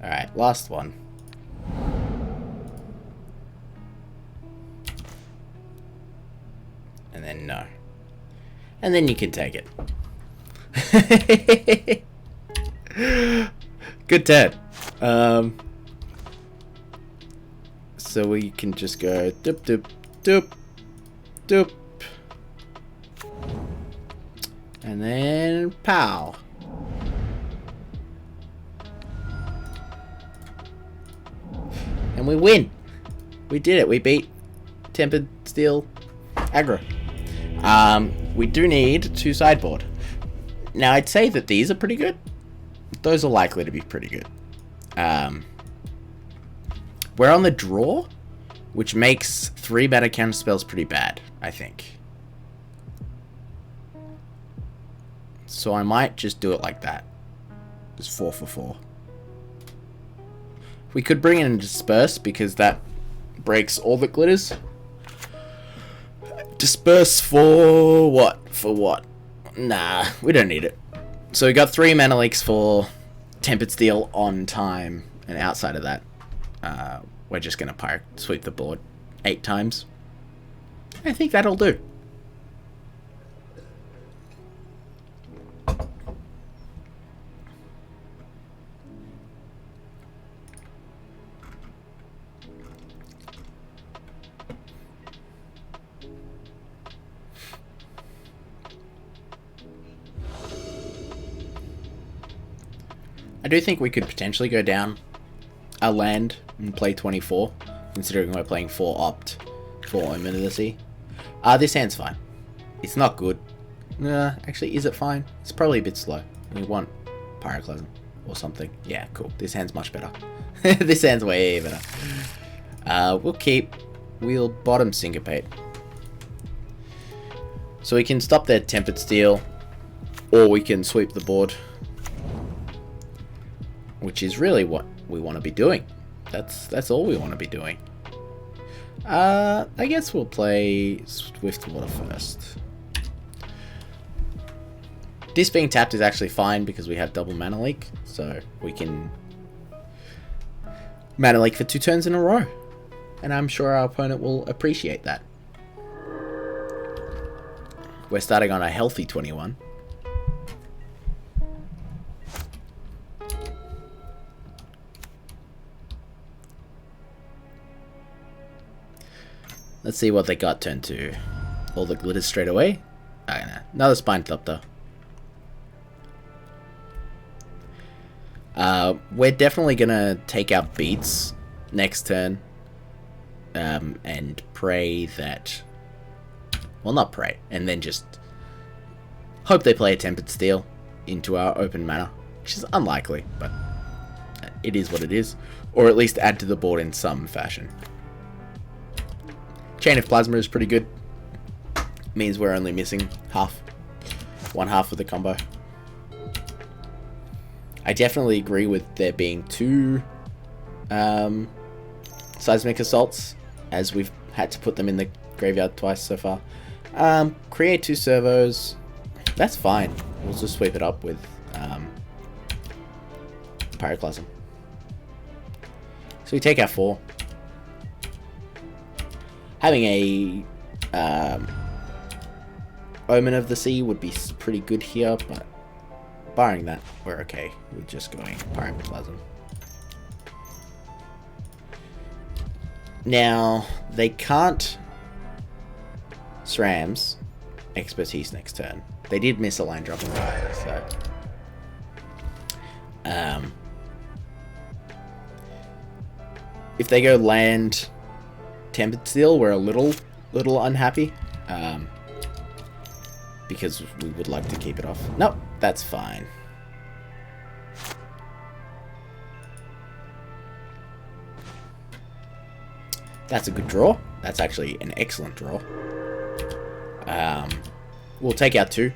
Alright, last one. And then no. And then you can take it. Good turn. So we can just go doop doop doop doop. And then pow. And we win. We did it. We beat Tempered Steel aggro. We do need to sideboard. Now, I'd say that these are pretty good. Those are likely to be pretty good. We're on the draw, which makes 3 better counter spells pretty bad, I think. So I might just do it like that. Just 4 for 4. We could bring in a Disperse, because that breaks all that glitters. Disperse for what? For what? Nah, we don't need it. So we got 3 mana leaks for Tempered Steel on time, and outside of that, we're just going to sweep the board 8 times. I think that'll do. I do think we could potentially go down a land and play 24, considering we're playing 4 opt for Omen of the Sea. This hand's fine. It's not good. Actually, is it fine? It's probably a bit slow. We want Pyroclasm or something. Yeah, cool. This hand's much better. This hand's way better. We'll bottom Syncopate. So we can stop their Tempered Steel, or we can sweep the board, which is really what we want to be doing. That's all we want to be doing. I guess we'll play Swiftwater first. This being tapped is actually fine because we have double mana leak, so we can mana leak for 2 turns in a row, and I'm sure our opponent will appreciate that. We're starting on a healthy 21. Let's see what they got turn 2. All the glitters straight away. Oh, no. Another Spine Thopter. We're definitely gonna take our beats next turn. And pray that... Well, not pray. And then just hope they play a Tempered Steel into our open mana. Which is unlikely, but it is what it is. Or at least add to the board in some fashion. Chain of Plasma is pretty good. Means we're only missing one half of the combo. I definitely agree with there being 2 Seismic Assaults, as we've had to put them in the graveyard twice so far. Create 2 servos. That's fine. We'll just sweep it up with Pyroclasm. So we take our 4. Having a Omen of the Sea would be pretty good here, but barring that, we're okay. We're just going Pyroclasm. Now, they can't SRAMs Expertise next turn. They did miss a line drop in the so... if they go land Tempered Steel, we're a little unhappy, because we would like to keep it off. Nope, that's fine. That's a good draw. That's actually an excellent draw. We'll take out 2,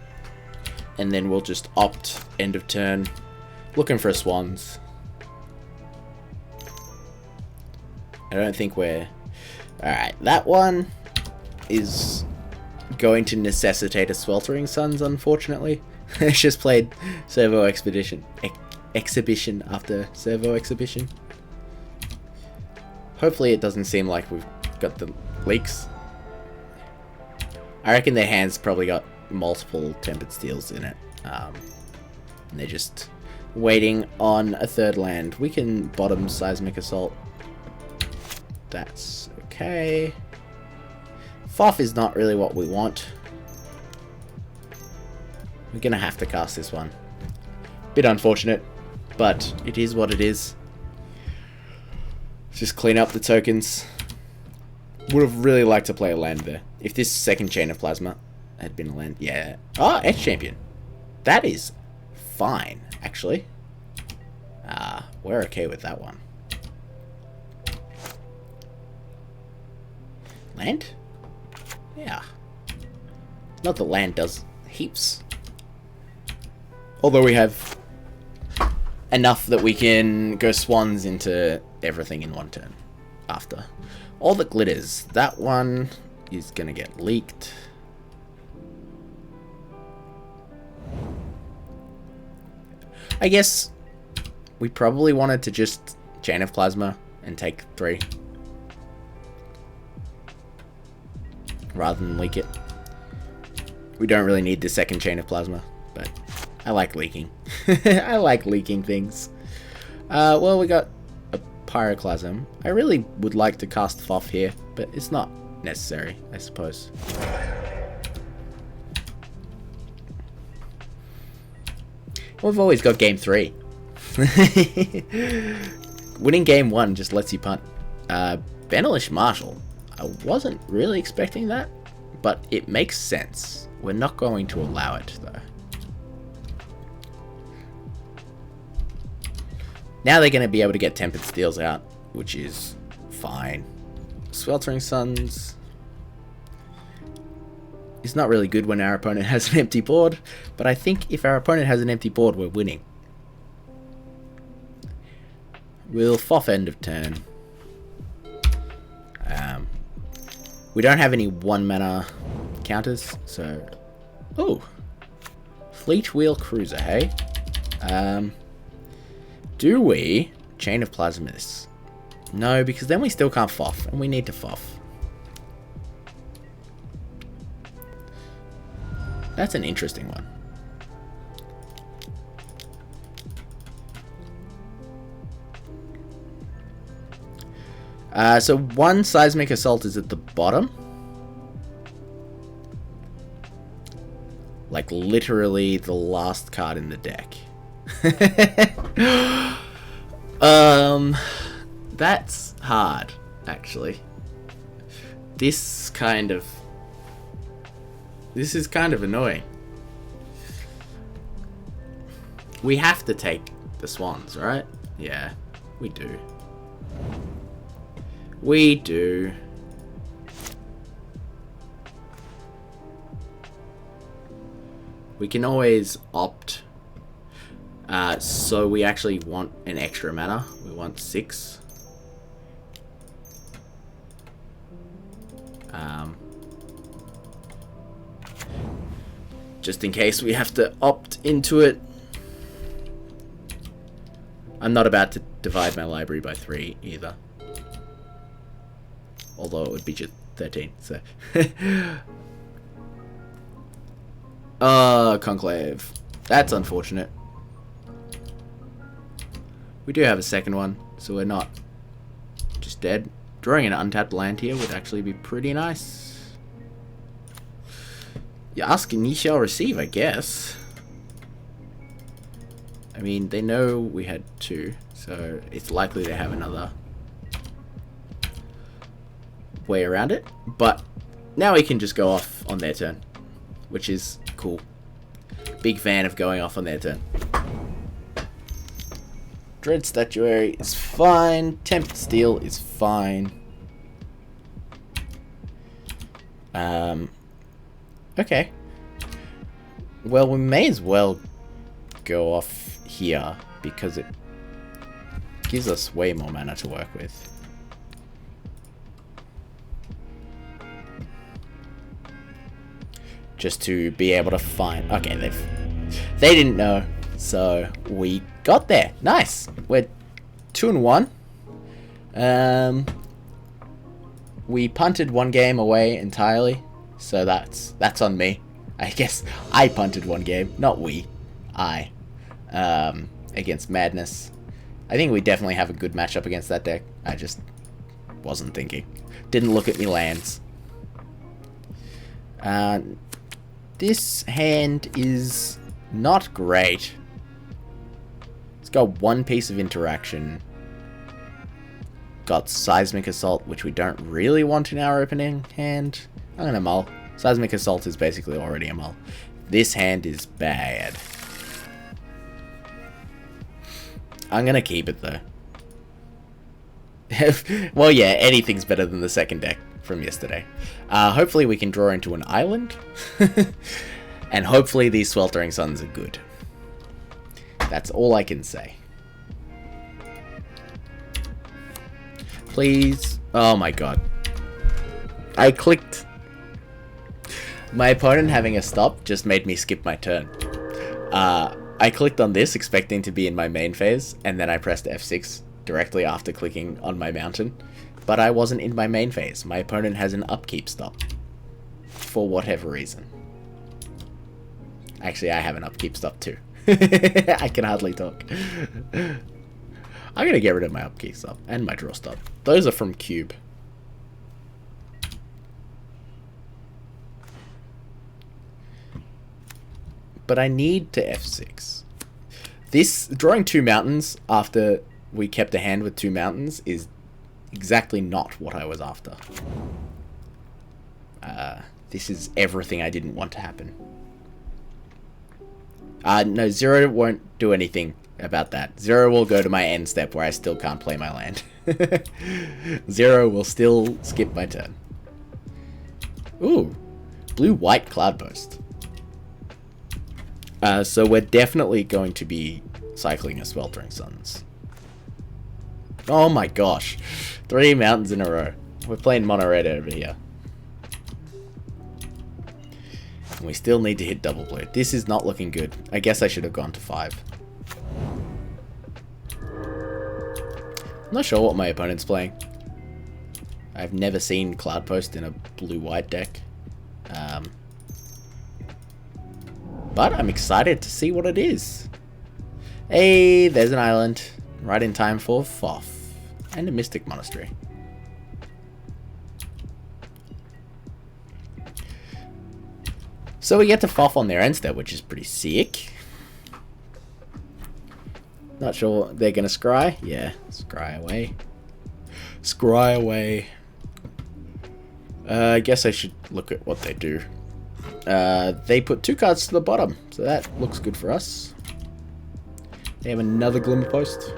and then we'll just opt end of turn, looking for Swans. I don't think we're... Alright, that one is going to necessitate a Sweltering Suns, unfortunately. It's just played Servo exhibition after servo exhibition. Hopefully it doesn't seem like we've got the leaks. I reckon their hand's probably got multiple Tempered Steels in it. And they're just waiting on a third land. We can bottom Seismic Assault. That's okay. FOF is not really what we want. We're gonna have to cast this one. Bit unfortunate, but it is what it is. Just clean up the tokens. Would have really liked to play a land there. If this second Chain of Plasma had been a land. Yeah. Oh, X-Champion. That is fine, actually. We're okay with that one. Land? Yeah. Not that land does heaps. Although we have enough that we can go swans into everything in one turn after. All that glitters. That one is going to get leaked. I guess we probably wanted to just Chain of Plasma and take 3. Rather than leak it. We don't really need the second Chain of Plasma, but I like leaking. I like leaking things. Well, we got a Pyroclasm. I really would like to cast FOF here, but it's not necessary, I suppose. We've always got game 3. Winning game 1 just lets you punt. Benelish Marshal. I wasn't really expecting that, but it makes sense. We're not going to allow it, though. Now they're going to be able to get Tempered Steels out, which is fine. Sweltering Suns is not really good when our opponent has an empty board, but I think if our opponent has an empty board, we're winning. We'll FOF end of turn. We don't have any 1-mana counters, so... Oh! Fleet Wheel Cruiser, hey? Do we Chain of Plasma this? No, because then we still can't FOF, and we need to FOF. That's an interesting one. So one Seismic Assault is at the bottom. Like literally the last card in the deck. That's hard, actually. This is kind of annoying. We have to take the swans, right? Yeah, we do. We do. We can always opt. So we actually want an extra mana. We want 6. Just in case we have to opt into it. I'm not about to divide my library by 3 either. Although it would be just 13, so. Conclave. That's unfortunate. We do have a second one, so we're not just dead. Drawing an untapped land here would actually be pretty nice. You ask and ye shall receive, I guess. I mean, they know we had 2, so it's likely they have another way around it. But now we can just go off on their turn, which is cool. Big fan of going off on their turn. Dread Statuary is fine. Tempered Steel is fine. Okay. Well, we may as well go off here because it gives us way more mana to work with. Just to be able to find... Okay, they didn't know, so we got there. Nice. We're 2-1. We punted one game away entirely, so that's on me. I guess I punted one game, not we. I. Against Madness. I think we definitely have a good matchup against that deck. I just wasn't thinking. Didn't look at me lands. This hand is not great. It's got one piece of interaction. Got Seismic Assault, which we don't really want in our opening hand. I'm gonna mull. Seismic Assault is basically already a mull. This hand is bad. I'm gonna keep it though. Well, yeah, anything's better than the second deck from yesterday. Hopefully we can draw into an island. And hopefully these Sweltering Suns are good. That's all I can say. Please. Oh my god. I clicked. My opponent having a stop just made me skip my turn. I clicked on this expecting to be in my main phase, and then I pressed F6 directly after clicking on my mountain. But I wasn't in my main phase. My opponent has an upkeep stop. For whatever reason. Actually, I have an upkeep stop too. I can hardly talk. I'm gonna get rid of my upkeep stop and my draw stop. Those are from Cube. But I need to F6. This, drawing 2 mountains after we kept a hand with 2 mountains is exactly not what I was after. This is everything I didn't want to happen. No, 0 won't do anything about that. 0 will go to my end step where I still can't play my land. 0 will still skip my turn. Ooh, blue-white Cloudburst. So we're definitely going to be cycling a Sweltering Suns. Oh my gosh. 3 mountains in a row. We're playing mono red over here. And we still need to hit double blue. This is not looking good. I guess I should have gone to 5. I'm not sure what my opponent's playing. I've never seen Cloudpost in a blue-white deck. But I'm excited to see what it is. Hey, there's an island. Right in time for Foff. And a Mystic Monastery. So we get to Foff on their end step, which is pretty sick. Not sure they're going to scry. Yeah, scry away. Scry away. I guess I should look at what they do. They put 2 cards to the bottom, so that looks good for us. They have another Glimmer Post.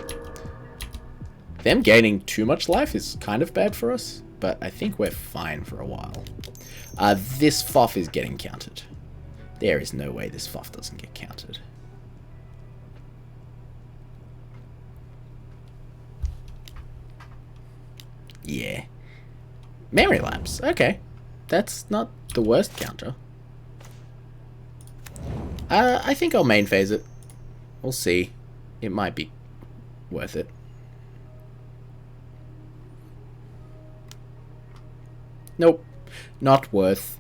Them gaining too much life is kind of bad for us, but I think we're fine for a while. This Foff is getting countered. There is no way this Foff doesn't get countered. Yeah. Memory Lapse. Okay. That's not the worst counter. I think I'll main phase it. We'll see. It might be worth it. Nope. Not worth.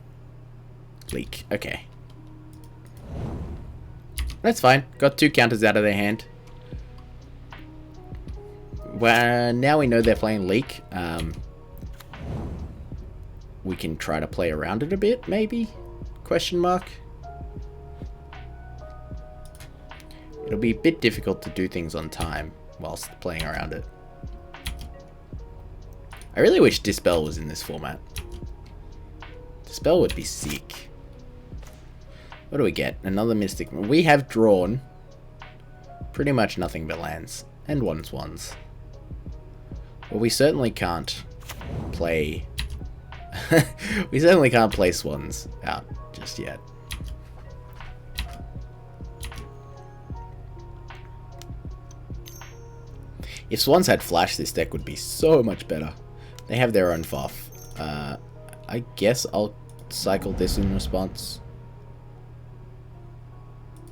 Leak. Okay. That's fine. Got 2 counters out of their hand. Well, now we know they're playing Leak. We can try to play around it a bit, maybe? Question mark. It'll be a bit difficult to do things on time whilst playing around it. I really wish Dispel was in this format. Dispel would be sick. What do we get? Another Mystic. We have drawn pretty much nothing but lands. And 1 Swans. Well, we certainly can't play... we certainly can't play Swans out just yet. If Swans had Flash, this deck would be so much better. They have their own Foff. I guess I'll cycle this in response.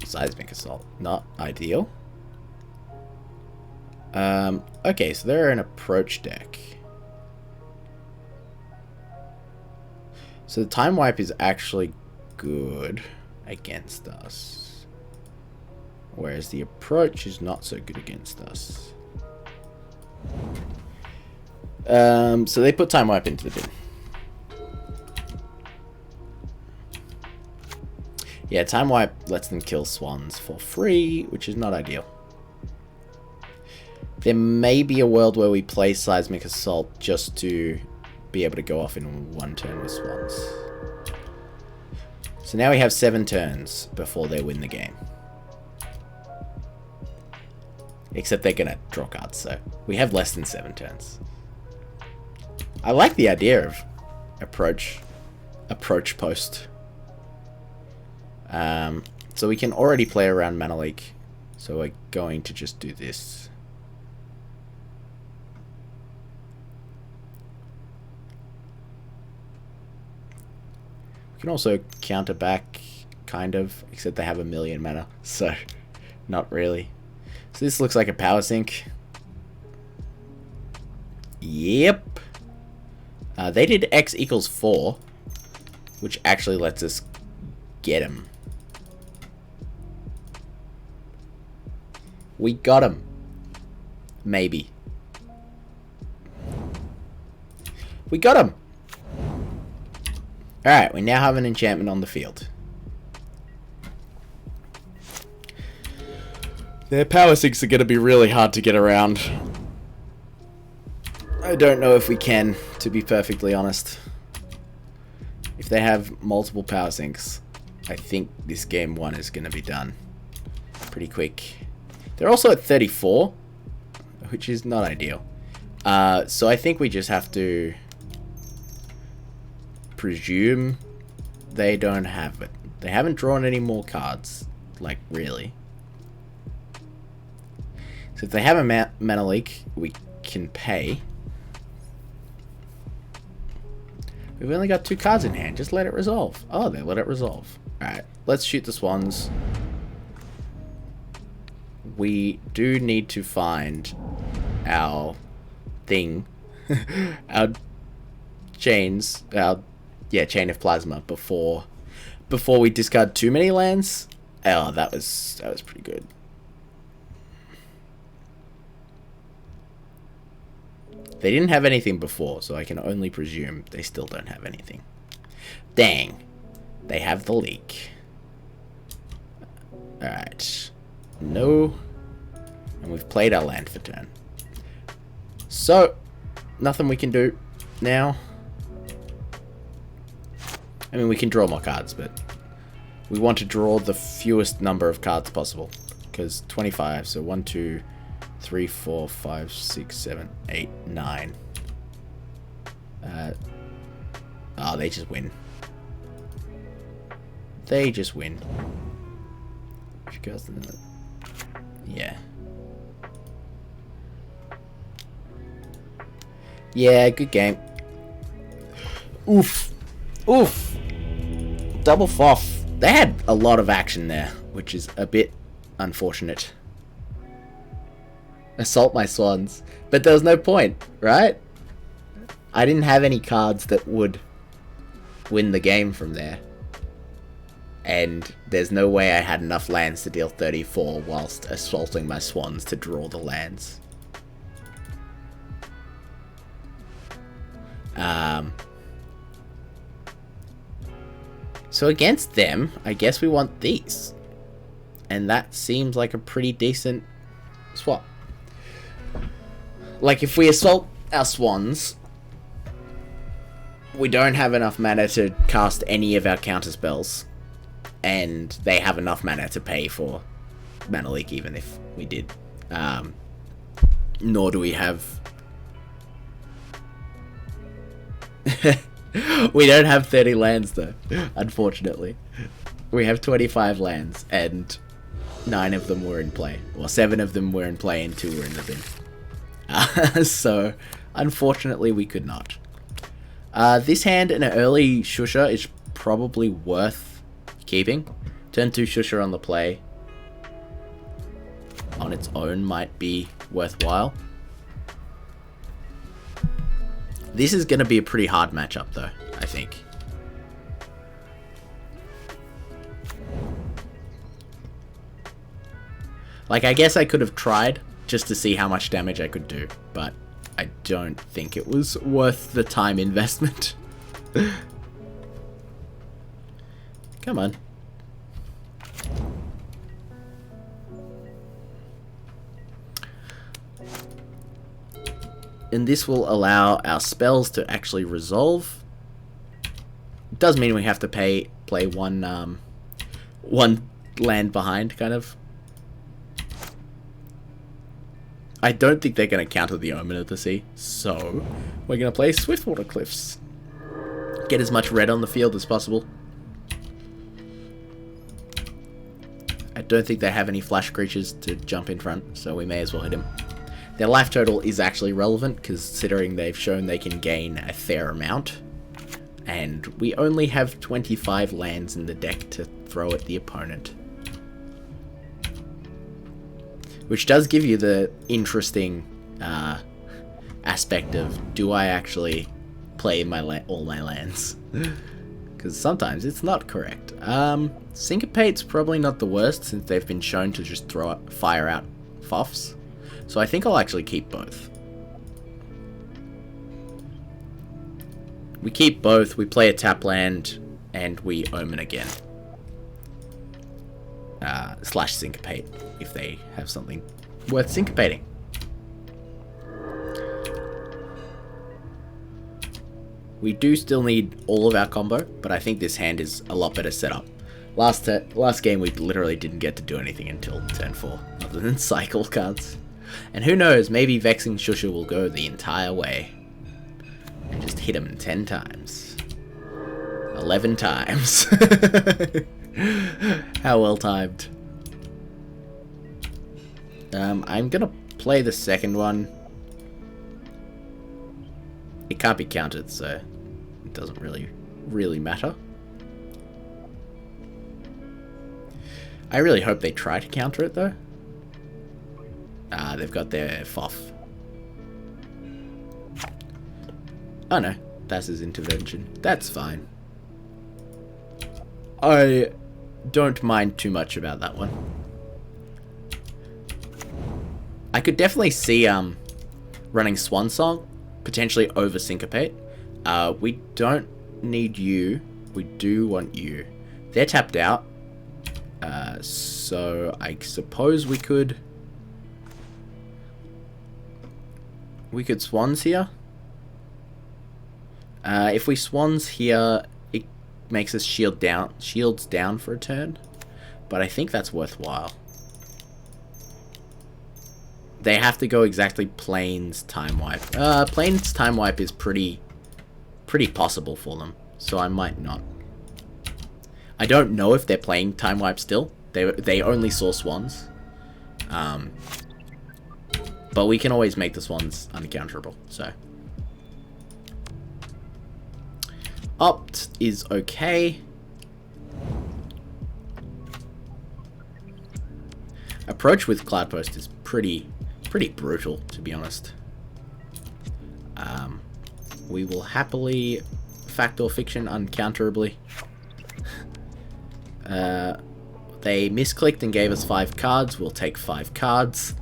Seismic Assault. Not ideal. Okay, so they're an approach deck. So the Time Wipe is actually good against us, whereas the approach is not so good against us. So they put Time Wipe into the bin. Yeah, Time Wipe lets them kill swans for free, which is not ideal. There may be a world where we play Seismic Assault just to be able to go off in one turn with swans. So now we have 7 turns before they win the game. Except they're gonna draw cards, so we have less than 7 turns. I like the idea of approach post. So we can already play around Mana Leak, so we're going to just do this. We can also counter back, kind of, except they have 1,000,000 mana, so not really. So this looks like a power sink. Yep. They did X equals 4, which actually lets us get him. We got him. Maybe. We got him. Alright, we now have an enchantment on the field. Their power sinks are going to be really hard to get around. I don't know if we can, to be perfectly honest. If they have multiple power sinks, I think this game 1 is going to be done pretty quick. They're also at 34, which is not ideal. So I think we just have to presume they don't have it. They haven't drawn any more cards, like, really. So if they have a Mana Leak, we can pay. We've only got 2 cards in hand. Just let it resolve. Oh, they let it resolve. Alright, let's shoot the swans. We do need to find our thing. Our chains. Chain of Plasma before we discard too many lands. Oh, that was pretty good. They didn't have anything before, so I can only presume they still don't have anything. Dang. They have the leak. Alright. No. And we've played our land for turn. So, nothing we can do now. I mean, we can draw more cards, but we want to draw the fewest number of cards possible. Because 25, so 1, 2, 3, 4, 5, 6, 7, 8, 9. Oh, they just win. They just win. Yeah. Yeah, good game. Oof. Oof. Double foff. They had a lot of action there, which is a bit unfortunate. Assault my swans. But there was no point, right? I didn't have any cards that would win the game from there. And there's no way I had enough lands to deal 34 whilst assaulting my swans to draw the lands. So against them, I guess we want these. And that seems like a pretty decent swap. Like, if we assault our swans, we don't have enough mana to cast any of our counter spells. And they have enough mana to pay for Mana Leak, even if we did. Nor do we have... We don't have 30 lands, though, unfortunately. We have 25 lands, and 9 of them were in play. Well, 7 of them were in play, and 2 were in the bin. So, unfortunately, we could not. This hand, an early Shusher, is probably worth keeping. Turn 2 Shusher on the play on its own might be worthwhile. This is going to be a pretty hard matchup, though, I think. Like, I guess I could have tried just to see how much damage I could do, but I don't think it was worth the time investment. Come on. And this will allow our spells to actually resolve. It does mean we have to play one land behind, kind of. I don't think they're going to counter the Omen of the Sea, so we're going to play Swiftwater Cliffs. Get as much red on the field as possible. I don't think they have any flash creatures to jump in front, so we may as well hit him. Their life total is actually relevant, considering they've shown they can gain a fair amount. And we only have 25 lands in the deck to throw at the opponent. Which does give you the interesting aspect of, do I actually play all my lands? Because sometimes it's not correct. Syncopate's probably not the worst, since they've been shown to just fire out Foffs. So I think I'll actually keep both. We keep both, we play a tap land, and we Omen again. Slash Syncopate, if they have something worth syncopating. We do still need all of our combo, but I think this hand is a lot better set up. Last game we literally didn't get to do anything until turn 4, other than cycle cards. And who knows, maybe Vexing Shusher will go the entire way. And just hit him 10 times. 11 times. How well timed. I'm gonna play the second one. It can't be countered, so it doesn't really matter. I really hope they try to counter it, though. They've got their Foff. Oh no, that's his intervention. That's fine. I don't mind too much about that one. I could definitely see running Swan Song, potentially over Syncopate. We don't need you. We do want you. They're tapped out. So I suppose we could Swans here. If we Swans here, it makes us shields down for a turn. But I think that's worthwhile. They have to go exactly Plains Time Wipe. Plains Time Wipe is pretty possible for them, so I might not. I don't know if they're playing Time Wipe still. They only saw Swans. But we can always make the Swans uncounterable, so. Opt is okay. Approach with Cloudpost is pretty brutal, to be honest. We will happily Fact or Fiction uncounterably. They misclicked and gave us 5 cards. We'll take 5 cards.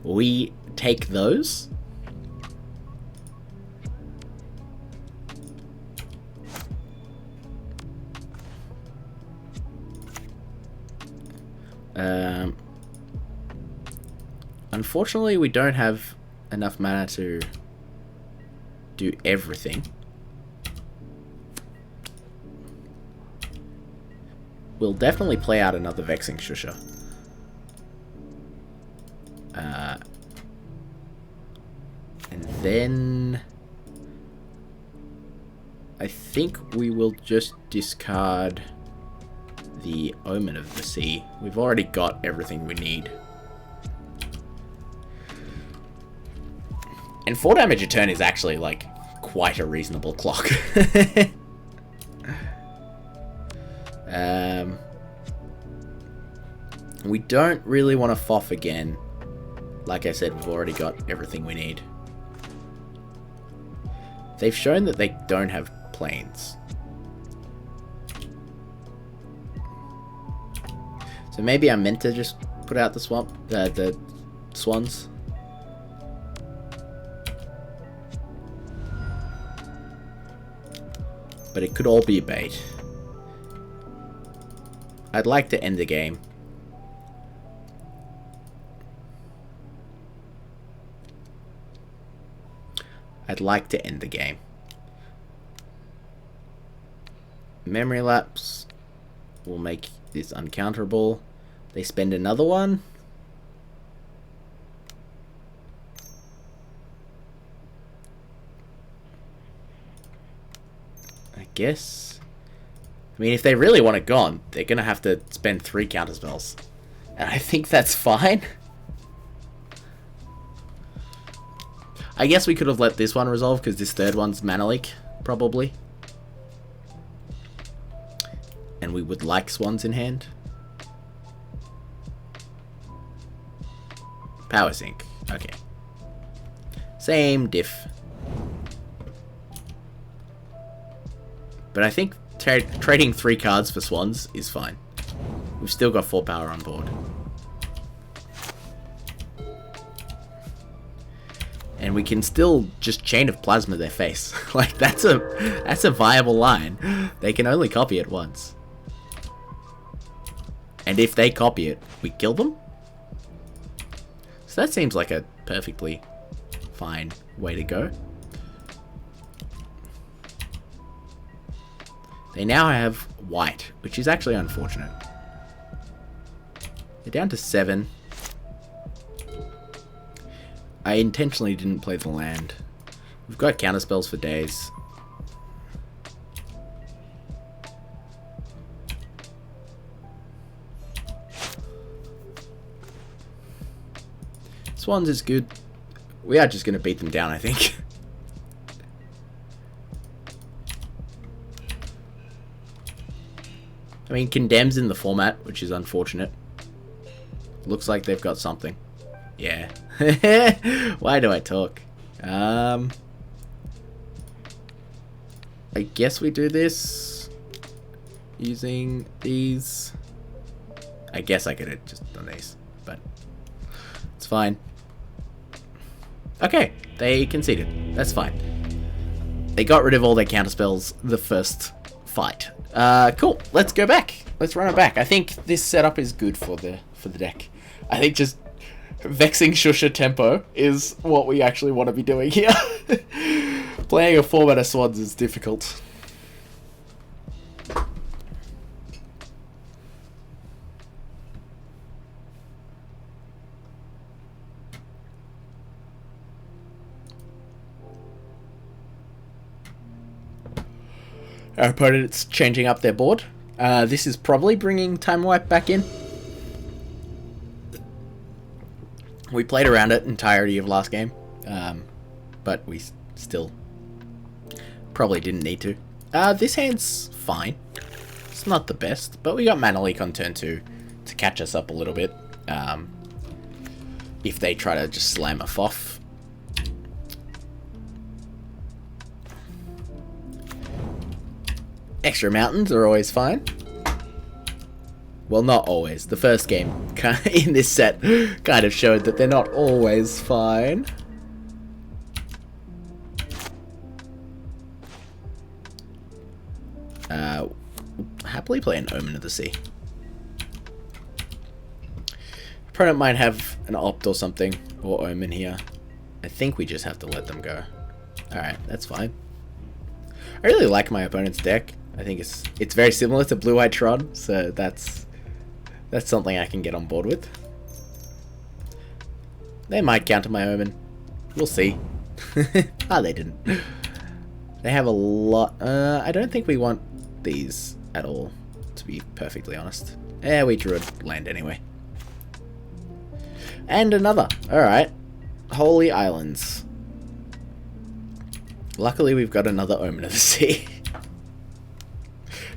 We take those. Unfortunately, we don't have enough mana to do everything. We'll definitely play out another Vexing Shusher. And then I think we will just discard the Omen of the Sea. We've already got everything we need. And 4 damage a turn is actually, like, quite a reasonable clock. We don't really want to Foff again. Like I said, we've already got everything we need. They've shown that they don't have planes. So maybe I meant to just put out the swans. But it could all be a bait. I'd like to end the game. Memory lapse will make this uncounterable. They spend another one. I guess. I mean, if they really want it gone, they're going to have to spend 3 counterspells. And I think that's fine. I guess we could have let this one resolve, because this third one's mana leak, probably. And we would like swans in hand. Power sync. Okay. Same diff. But I think trading 3 cards for swans is fine. We've still got 4 power on board. And we can still just Chain of Plasma their face. Like, that's a viable line. They can only copy it once. And if they copy it, we kill them? So that seems like a perfectly fine way to go. They now have white, which is actually unfortunate. They're down to 7. I intentionally didn't play the land. We've got counterspells for days. Swans is good. We are just going to beat them down, I think. I mean, Condemn's in the format, which is unfortunate. Looks like they've got something. Yeah. Why do I talk? I guess we do this using these. I guess I could have just done these, but it's fine. Okay, they conceded. That's fine. They got rid of all their counterspells the first fight. Cool. Let's go back. Let's run it back. I think this setup is good for the deck. I think just Vexing Shusher tempo is what we actually want to be doing here. Playing a 4-mana swans is difficult. Our opponent's changing up their board. This is probably bringing Time Wipe back in. We played around it entirety of last game, but we still probably didn't need to. This hand's fine. It's not the best, but we got Mana Leak on turn 2 to catch us up a little bit. If they try to just slam a FOF. Extra mountains are always fine. Well, not always. The first game in this set kind of showed that they're not always fine. Happily play an Omen of the Sea. Opponent might have an Opt or something, or Omen here. I think we just have to let them go. Alright, that's fine. I really like my opponent's deck. I think it's very similar to Blue-White Tron, so that's something I can get on board with. They might counter my Omen. We'll see. Ah, they didn't. They have a lot. I don't think we want these at all, to be perfectly honest. Yeah, we drew a land anyway. And another. Alright. Holy Islands. Luckily, we've got another Omen of the Sea.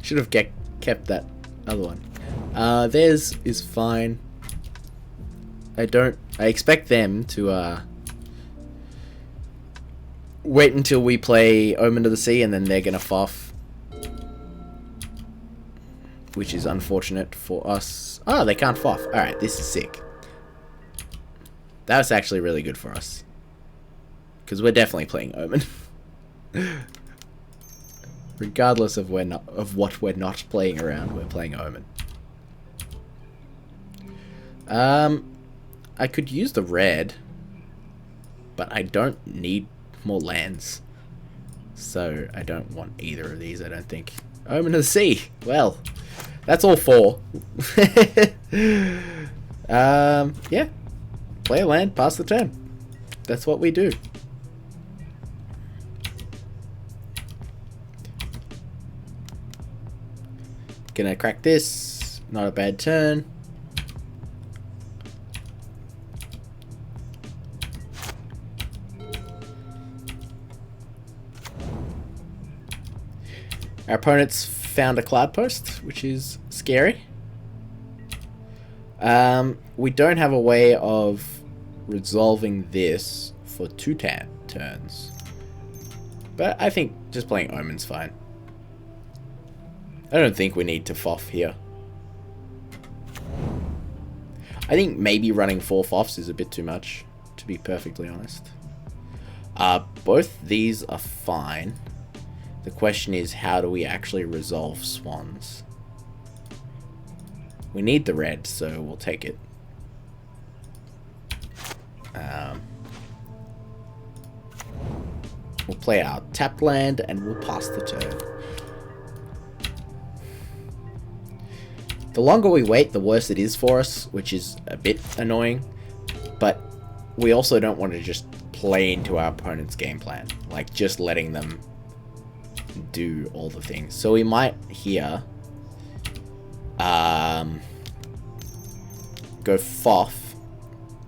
Should have kept that other one. Theirs is fine. I don't I expect them to wait until we play Omen of the Sea, and then they're gonna foff. Which is unfortunate for us. Oh, they can't foff. Alright, this is sick. That was actually really good for us. Because we're definitely playing Omen. Regardless of what we're not playing around, we're playing Omen. I could use the red, but I don't need more lands. So I don't want either of these, I don't think. Omen of the Sea. Well, that's all four. Yeah. Play a land, pass the turn. That's what we do. Gonna crack this. Not a bad turn. Our opponents found a cloud post, which is scary. We don't have a way of resolving this for 2 turns. But I think just playing Omen's fine. I don't think we need to foff here. I think maybe running 4 foffs is a bit too much, to be perfectly honest. Both these are fine. The question is, how do we actually resolve Swans? We need the red, so we'll take it. We'll play our tap land and we'll pass the turn. The longer we wait, the worse it is for us, which is a bit annoying. But we also don't want to just play into our opponent's game plan, like just letting them do all the things. So we might here go foff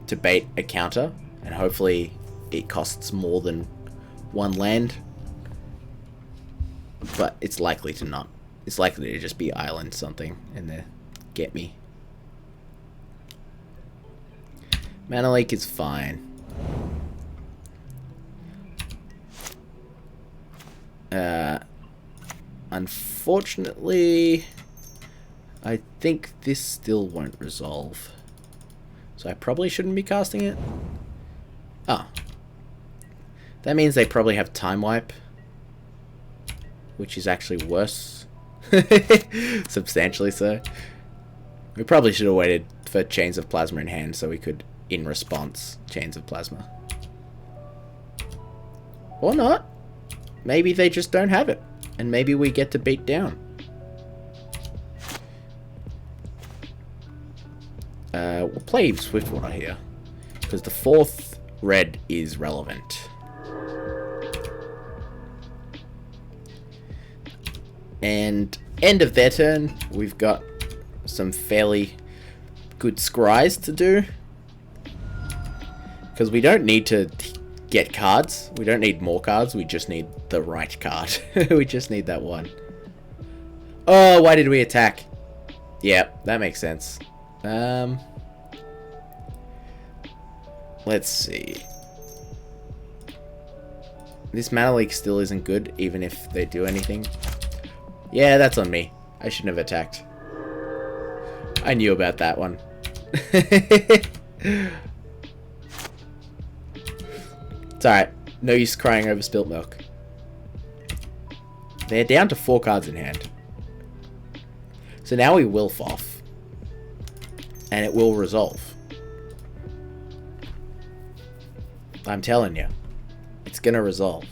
to bait a counter, and hopefully it costs more than 1 land, but it's likely to not. It's likely to just be island something and then get me. Mana Leak is fine. Unfortunately, I think this still won't resolve. So I probably shouldn't be casting it. Ah. That means they probably have Time Wipe, which is actually worse. Substantially so. We probably should have waited for Chains of Plasma in hand so we could, in response, Chains of Plasma. Or not. Maybe they just don't have it, and maybe we get to beat down. We'll play Swiftwater here, because the 4th red is relevant. And end of their turn, we've got some fairly good scries to do, because we don't need to get cards. We don't need more cards. We just need the right card. We just need that one. Oh, why did we attack? Yep, that makes sense. Let's see. This Mana Leak still isn't good, even if they do anything. Yeah, that's on me. I shouldn't have attacked. I knew about that one. It's alright. No use crying over spilt milk. They're down to 4 cards in hand. So now we will foff. And it will resolve. I'm telling you. It's gonna resolve.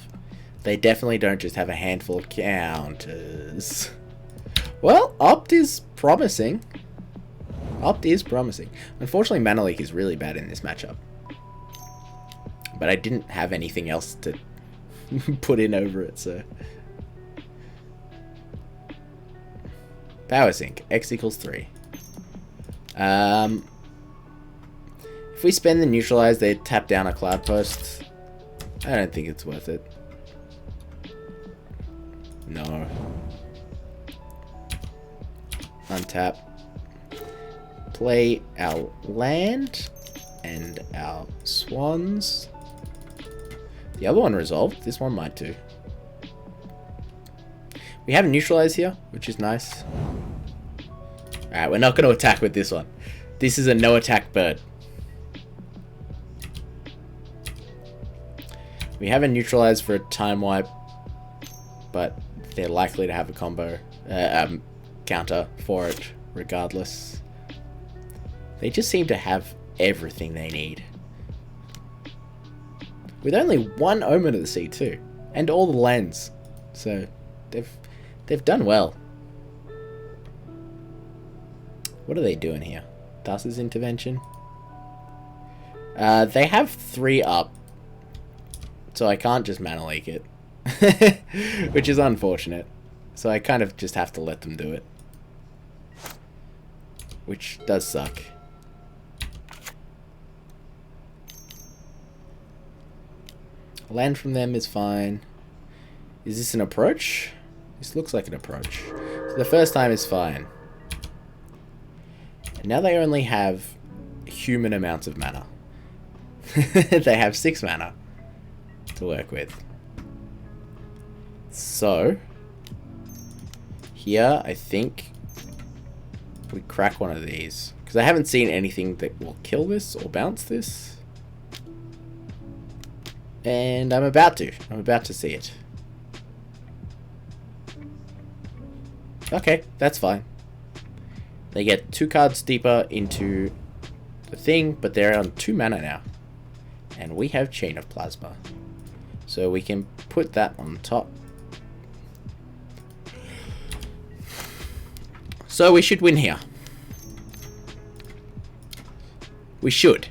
They definitely don't just have a handful of counters. Well, Opt is promising. Opt is promising. Unfortunately, Mana Leak is really bad in this matchup. But I didn't have anything else to put in over it, so... Power Sync. X equals 3. If we spend the Neutralize, they tap down a Cloud Post. I don't think it's worth it. No. Untap. Play our land. and our swans. The other one resolved. This one might too. We have a Neutralize here, which is nice. Alright, we're not going to attack with this one. This is a no attack bird. We have a Neutralize for a time wipe, but they're likely to have a combo counter for it regardless. They just seem to have everything they need. With only one Omen of the Sea too, and all the lands. So they've done well. What are they doing here? Thassa's Intervention. They have 3 up, so I can't just mana leak it. Which is unfortunate. So I kind of just have to let them do it. Which does suck. Land from them is fine. Is this an approach? This looks like an approach. So the first time is fine. And now they only have human amounts of mana. They have 6 mana to work with. So, here I think we crack one of these. Because I haven't seen anything that will kill this or bounce this. And I'm about to see it. Okay, that's fine. They get 2 cards deeper into the thing, but they're on 2 mana now. And we have Chain of Plasma. So we can put that on top. So we should win here. We should.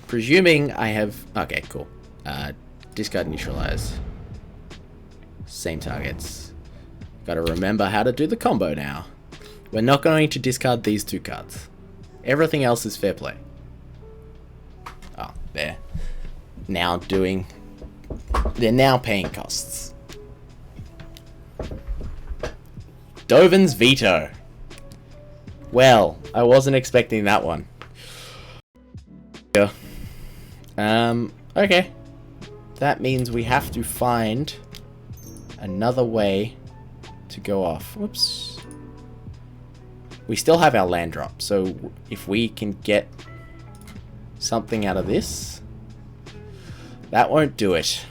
Presuming I have... Okay, cool. Discard Neutralize. Same targets. Gotta remember how to do the combo now. We're not going to discard these 2 cards. Everything else is fair play. Oh, they're now doing... They're now paying costs. Dovin's Veto. Well, I wasn't expecting that one. Yeah. Okay. That means we have to find another way to go off. Whoops. We still have our land drop, so if we can get something out of this, that won't do it.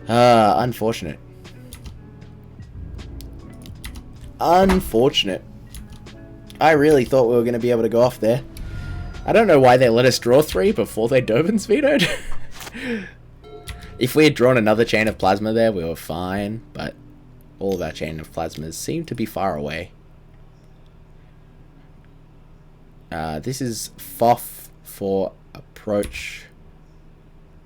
Unfortunate. Unfortunate. I really thought we were going to be able to go off there. I don't know why they let us draw 3 before they Dovin's vetoed. If we had drawn another Chain of Plasma there, we were fine, but all of our Chain of Plasmas seem to be far away. This is FOF for approach.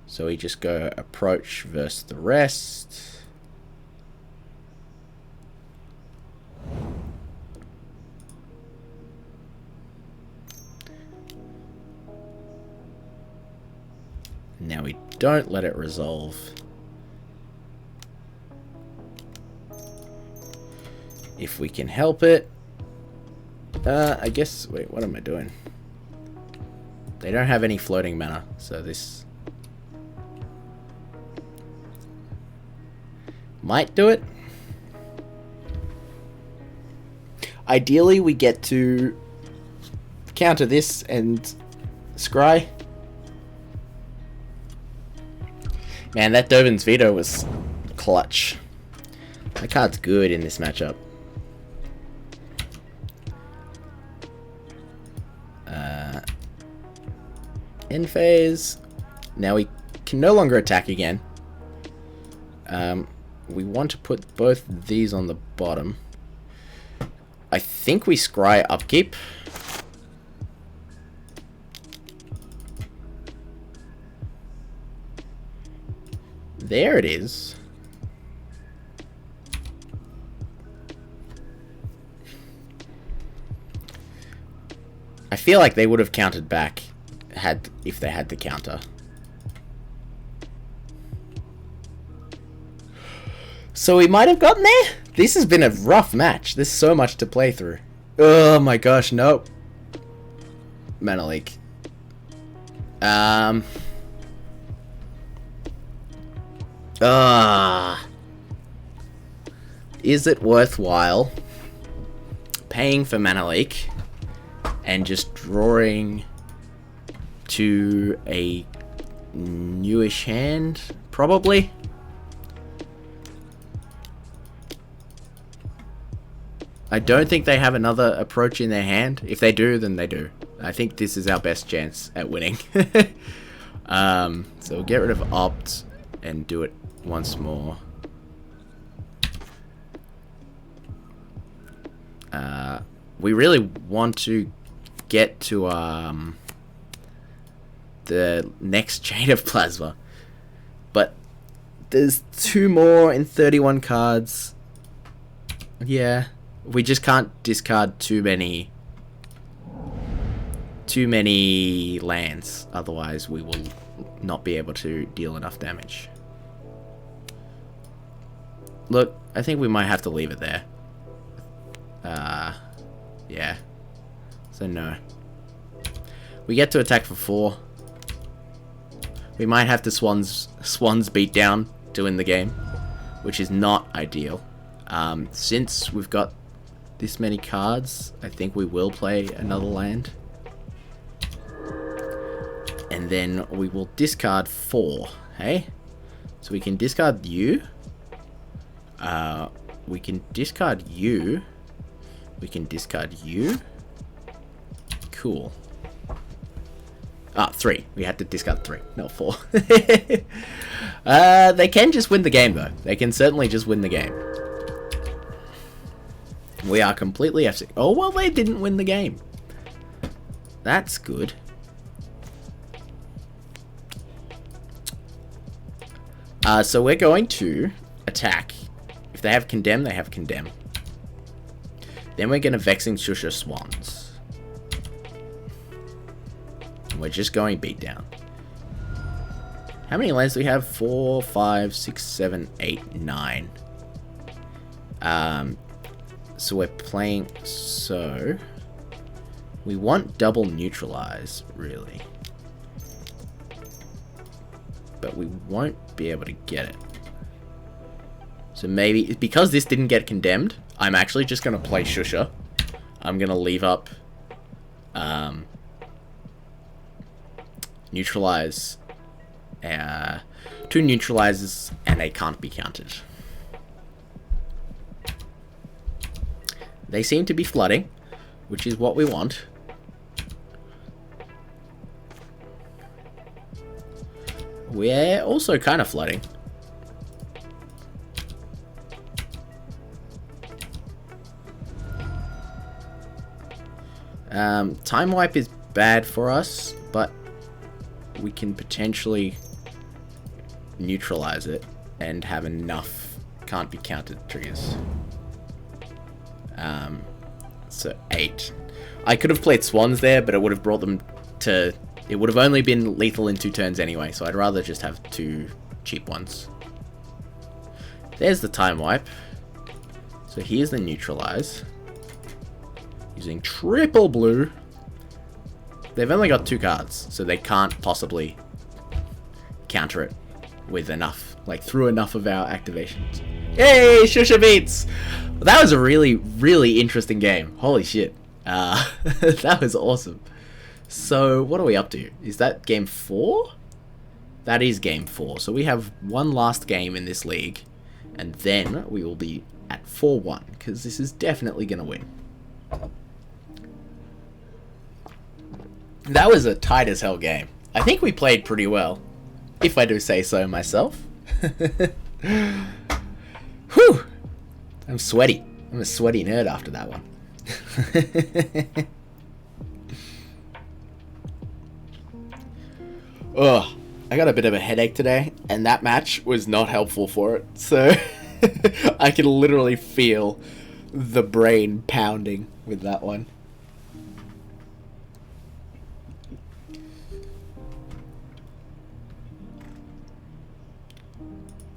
So we just go approach versus the rest. Now we don't let it resolve. If we can help it. I guess... Wait, what am I doing? They don't have any floating mana, so this... might do it. Ideally, we get to counter this and scry. Man, that Dovin's Veto was clutch. That card's good in this matchup. End phase. Now we can no longer attack again. We want to put both these on the bottom. I think we scry upkeep. There it is. I feel like they would have countered back if they had the counter. So we might have gotten there. This has been a rough match. There's so much to play through. Oh my gosh, nope. Mana leak. Is it worthwhile paying for mana leak and just drawing to a newish hand? Probably. I don't think they have another approach in their hand. If they do, then they do. I think this is our best chance at winning. So we'll get rid of Opt and do it once more. We really want to get to the next Chain of Plasma, but there's 2 more in 31 cards. Yeah, we just can't discard too many lands, otherwise we will not be able to deal enough damage. Look, I think we might have to leave it there. Yeah. So no. We get to attack for 4. We might have to Swans beat down to win the game, which is not ideal. Since we've got this many cards, I think we will play another land. And then we will discard 4, hey? So we can discard you. We can discard you. We can discard you. Cool. 3. We had to discard 3, not 4. They can just win the game, though. They can certainly just win the game. We are completely FC. Oh, well, they didn't win the game. That's good. So we're going to attack. If they have Condemn, they have Condemn. Then we're going to Vexing Shusher Swans. And we're just going beat down. How many lands do we have? 4, 5, 6, 7, 8, 9. So we're playing... So... we want double Neutralize, really. But we won't be able to get it. So maybe... because this didn't get condemned, I'm actually just going to play Shusher. I'm going to leave up... Neutralize... 2 Neutralizes and a can't be counted. They seem to be flooding, which is what we want. We're also kind of flooding. Time Wipe is bad for us, but we can potentially neutralize it and have enough can't be counted triggers. So 8. I could have played Swans there, but it would have brought them to... it would have only been lethal in 2 turns anyway, so I'd rather just have 2 cheap ones. There's the Time Wipe. So here's the Neutralize. Using triple blue. They've only got 2 cards, so they can't possibly counter it with enough, like through enough of our activations. Yay, Shusher beats! That was a really, really interesting game. Holy shit. That was awesome. So, what are we up to? Is that game 4? That is game 4. So we have one last game in this league, and then we will be at 4-1, because this is definitely going to win. That was a tight as hell game. I think we played pretty well, if I do say so myself. Whew! I'm sweaty. I'm a sweaty nerd after that one. Ugh, I got a bit of a headache today, and that match was not helpful for it. So I can literally feel the brain pounding with that one.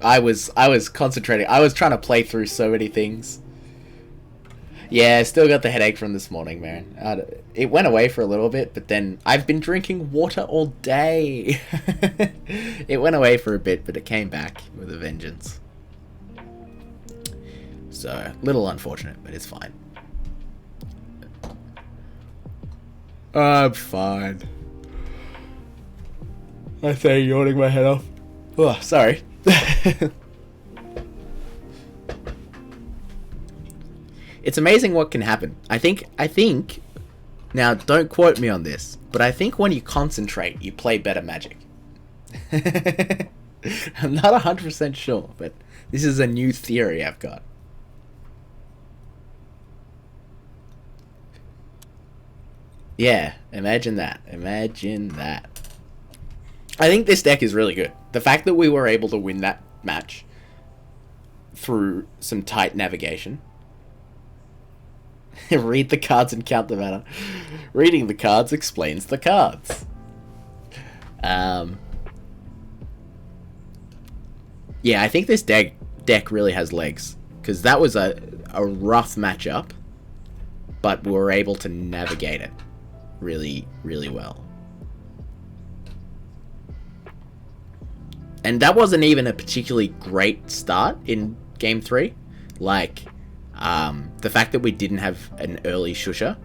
I was concentrating. I was trying to play through so many things. Yeah, still got the headache from this morning, man. It went away for a little bit, but then I've been drinking water all day. It went away for a bit, but it came back with a vengeance. So, a little unfortunate, but it's fine. I'm fine. I say yawning my head off. Oh, sorry. It's amazing what can happen. I think, now don't quote me on this, but I think when you concentrate, you play better Magic. I'm not 100% sure, but this is a new theory I've got. Yeah, imagine that. Imagine that. I think this deck is really good. The fact that we were able to win that match through some tight navigation. Read the cards and count the mana. Reading the cards explains the cards. Yeah, I think this deck really has legs. Because that was a rough matchup. But we were able to navigate it really, really well. And that wasn't even a particularly great start in Game 3. Like, the fact that we didn't have an early Shusher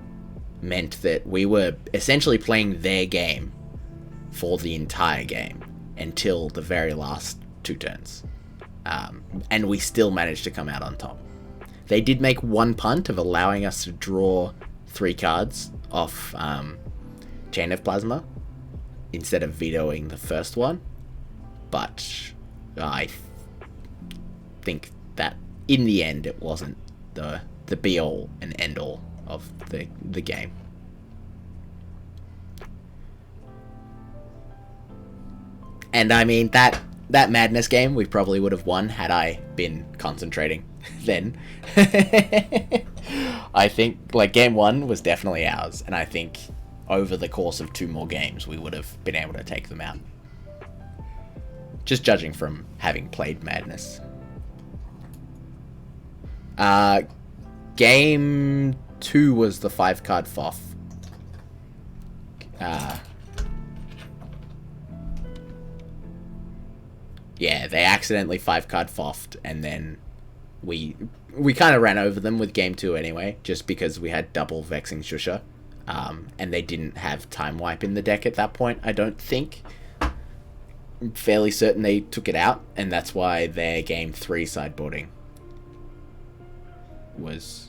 meant that we were essentially playing their game for the entire game until the very last 2 turns. And we still managed to come out on top. They did make one punt of allowing us to draw 3 cards off Chain of Plasma instead of vetoing the first one. But I think that in the end it wasn't the be all and end all of the game. And I mean that Madness game we probably would have won had I been concentrating then. I think like game 1 was definitely ours, and I think over the course of 2 more games we would have been able to take them out. Just judging from having played Madness. Game 2 was the 5-card FOF. Yeah, they accidentally 5-card FOF'd, and then we kind of ran over them with game 2 anyway, just because we had double Vexing Shusher, and they didn't have Time Wipe in the deck at that point, I don't think. I'm fairly certain they took it out, and that's why their game 3 sideboarding was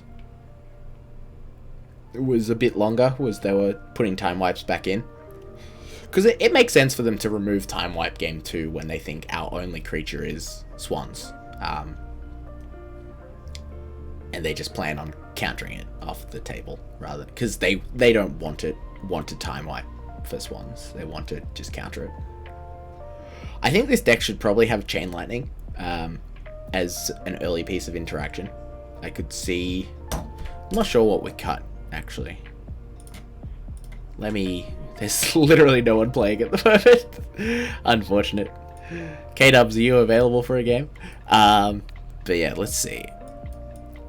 a bit longer, was they were putting Time Wipes back in. Because it makes sense for them to remove Time Wipe game 2 when they think our only creature is Swans. And they just plan on countering it off the table, rather, because they don't want to Time Wipe for Swans. They want to just counter it. I think this deck should probably have Chain Lightning as an early piece of interaction. I could see... I'm not sure what we cut, actually. There's literally no one playing at the moment. Unfortunate. K-Dubs, are you available for a game? But yeah, let's see.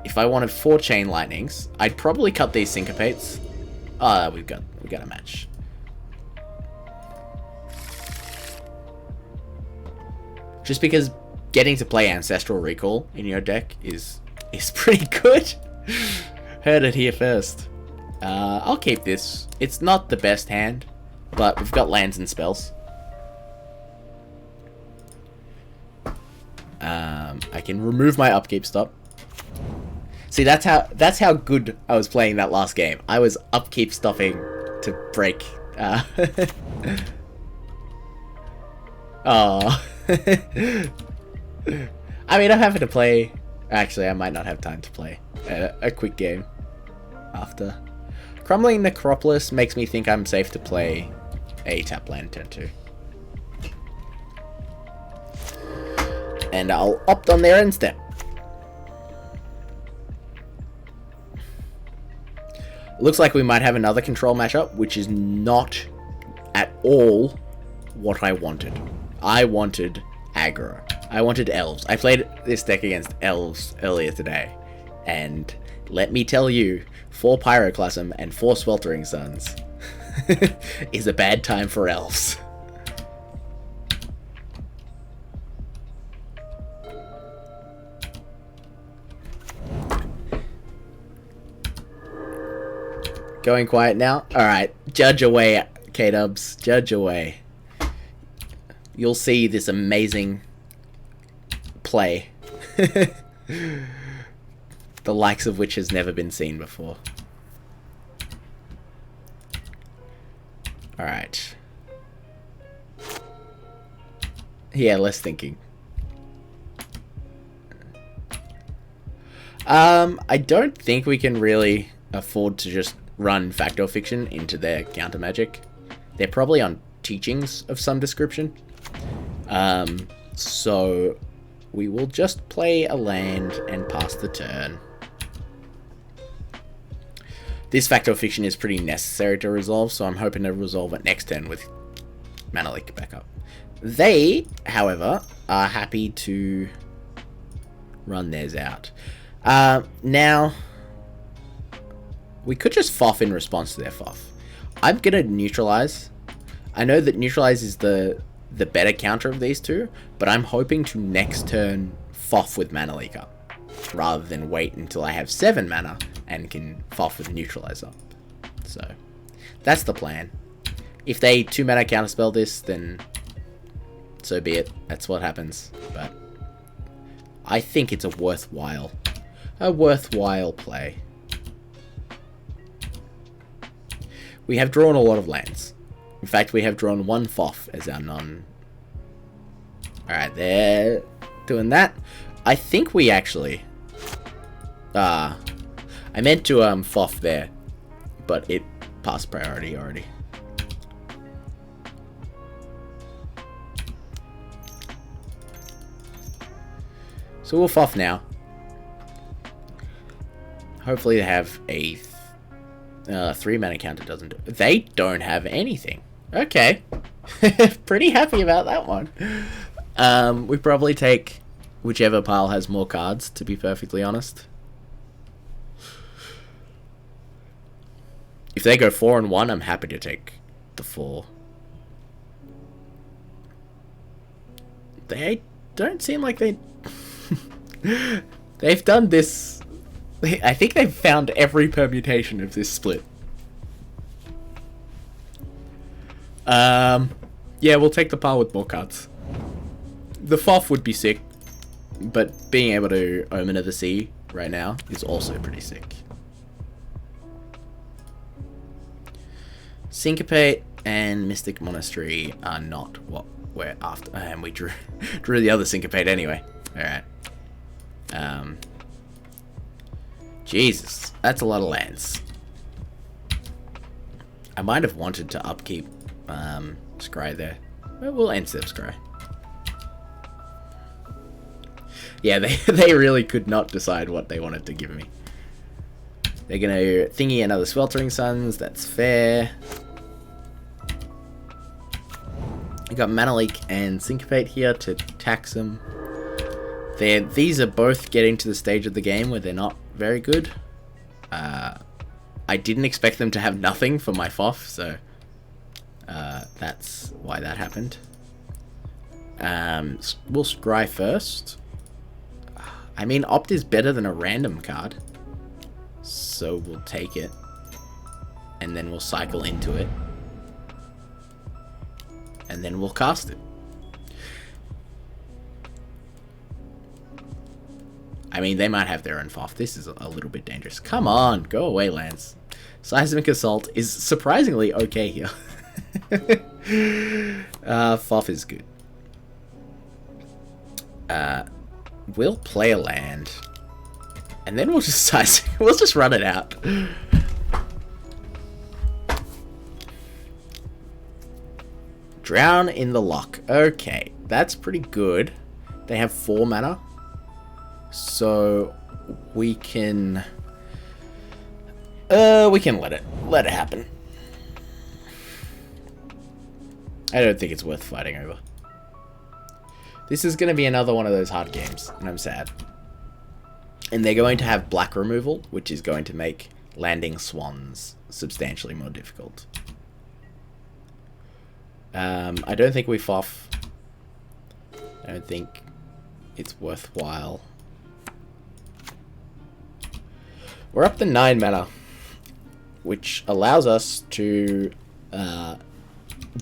If I wanted 4 Chain Lightnings, I'd probably cut these Syncopates. We got a match. Just because getting to play Ancestral Recall in your deck is pretty good. Heard it here first. I'll keep this. It's not the best hand, but we've got lands and spells. I can remove my upkeep stop. See, that's how good I was playing that last game. I was upkeep stopping to break. Oh. I mean, I'm happy to play. Actually, I might not have time to play a quick game after. Crumbling Necropolis makes me think I'm safe to play a tap land turn 2. And I'll opt on their end step. Looks like we might have another control matchup, which is not at all what I wanted. I wanted aggro. I wanted elves. I played this deck against elves earlier today, and let me tell you, 4 Pyroclasm and 4 Sweltering Suns is a bad time for elves. Going quiet now? Alright, judge away, K-dubs. Judge away. You'll see this amazing play. The likes of which has never been seen before. Alright. Yeah, less thinking. I don't think we can really afford to just run Fact or Fiction into their counter magic. They're probably on teachings of some description. So we will just play a land and pass the turn. This Fact or Fiction is pretty necessary to resolve, so I'm hoping to resolve it next turn with Mana Leak backup. They, however, are happy to run theirs out. Now, we could just FOF in response to their FOF. I'm going to Neutralize. I know that Neutralize is the better counter of these two, but I'm hoping to next turn FOF with Mana Leak up, rather than wait until I have 7 mana and can FOF with Neutralize up. So, that's the plan. If they 2 mana counterspell this, then so be it. That's what happens. But I think it's a worthwhile play. We have drawn a lot of lands. In fact, we have drawn 1 FOF as our non... Alright, they're doing that. I think we actually... I meant to FOF there, but it passed priority already. So we'll FOF now. Hopefully they have a 3 mana counter doesn't do it. They don't have anything. Okay. Pretty happy about that one. We probably take whichever pile has more cards, to be perfectly honest. If they go 4 and 1, I'm happy to take the 4. They don't seem like they... They've done this... I think they've found every permutation of this split. Yeah, we'll take the pile with more cards. The FOF would be sick, but being able to Omen of the Sea right now is also pretty sick. Syncopate and Mystic Monastery are not what we're after. And we drew the other Syncopate anyway. Alright. Jesus, that's a lot of lands. I might have wanted to upkeep Scry there. But we'll end step Scry. Yeah, they really could not decide what they wanted to give me. They're going to thingy another Sweltering Suns. That's fair. I got Mana Leak and Syncopate here to tax them. These are both getting to the stage of the game where they're not very good. I didn't expect them to have nothing for my FOF, so that's why that happened. We'll Scry first. I mean, Opt is better than a random card, so we'll take it, and then we'll cycle into it, and then we'll cast it. I mean, they might have their own FOF. This is a little bit dangerous. Come on, go away, Lance. Seismic Assault is surprisingly okay here. FOF is good. We'll play a land, and then we'll just we'll just run it out. Drown in the Loch. Okay, that's pretty good. They have 4 mana, so we can let it happen. I don't think it's worth fighting over. This is going to be another one of those hard games, and I'm sad. And they're going to have black removal, which is going to make landing swans substantially more difficult. I don't think we FOF. I don't think it's worthwhile. We're up to 9 mana, which allows us to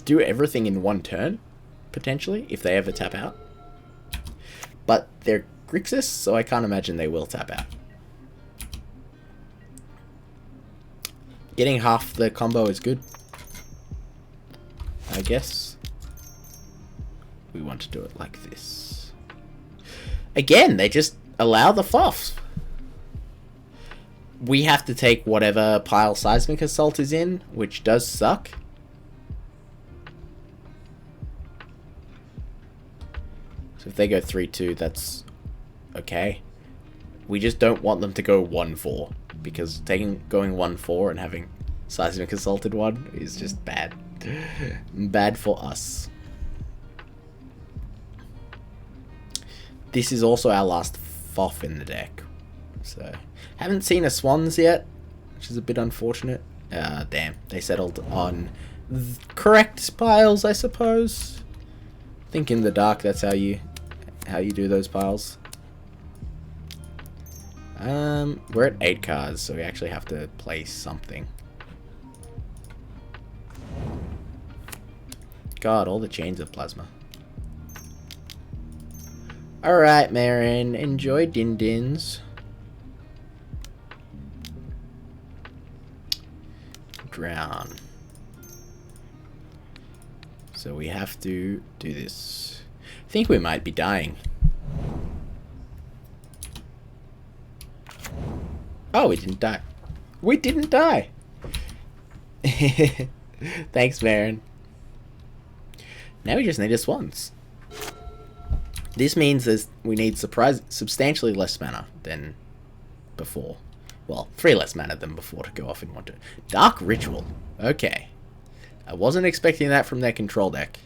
do everything in one turn, potentially, if they ever tap out. But they're Grixis, so I can't imagine they will tap out. Getting half the combo is good, I guess. We want to do it like this. Again, they just allow the FOFs. We have to take whatever pile Seismic Assault is in, which does suck. So if they go 3-2, that's okay. We just don't want them to go 1-4, because going 1-4 and having Seismic Assaulted one is just bad. Bad for us. This is also our last FOF in the deck. So, haven't seen a Swans yet, which is a bit unfortunate. Damn, they settled on correct piles, I suppose. Think in the dark, that's how you do those piles. We're at 8 cards, so we actually have to play something. God, all the chains of plasma. Alright, Marin, enjoy Din Dins. Drown. So we have to do this. I think we might be dying. Oh, we didn't die. We didn't die. Thanks, Marin. Now we just need a Swans. This means we need substantially less mana than before. Well, 3 less mana than before to go off in one turn. Dark Ritual. Okay. I wasn't expecting that from their control deck.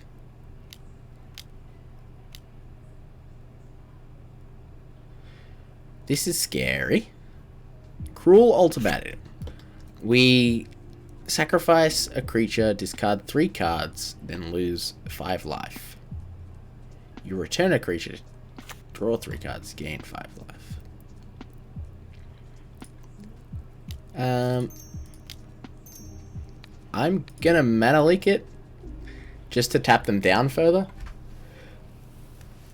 This is scary. Cruel Ultimatum. We sacrifice a creature, discard 3 cards, then lose 5 life. You return a creature, draw 3 cards, gain 5 life. I'm gonna mana leak it just to tap them down further.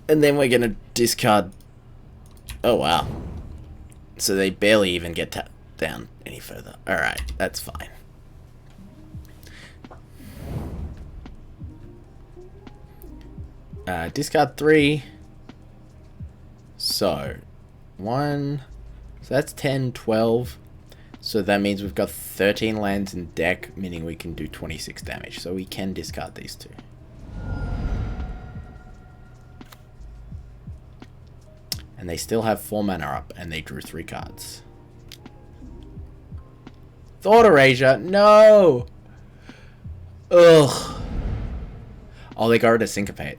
And then we're gonna discard. Oh wow. So they barely even get tapped down any further. Alright, that's fine. Discard 3. So 1. So that's 10, 12. So that means we've got 13 lands in deck, meaning we can do 26 damage. So we can discard these 2. And they still have 4 mana up, and they drew 3 cards. Thought Erasure, no! Ugh. Oh, they got rid of Syncopate.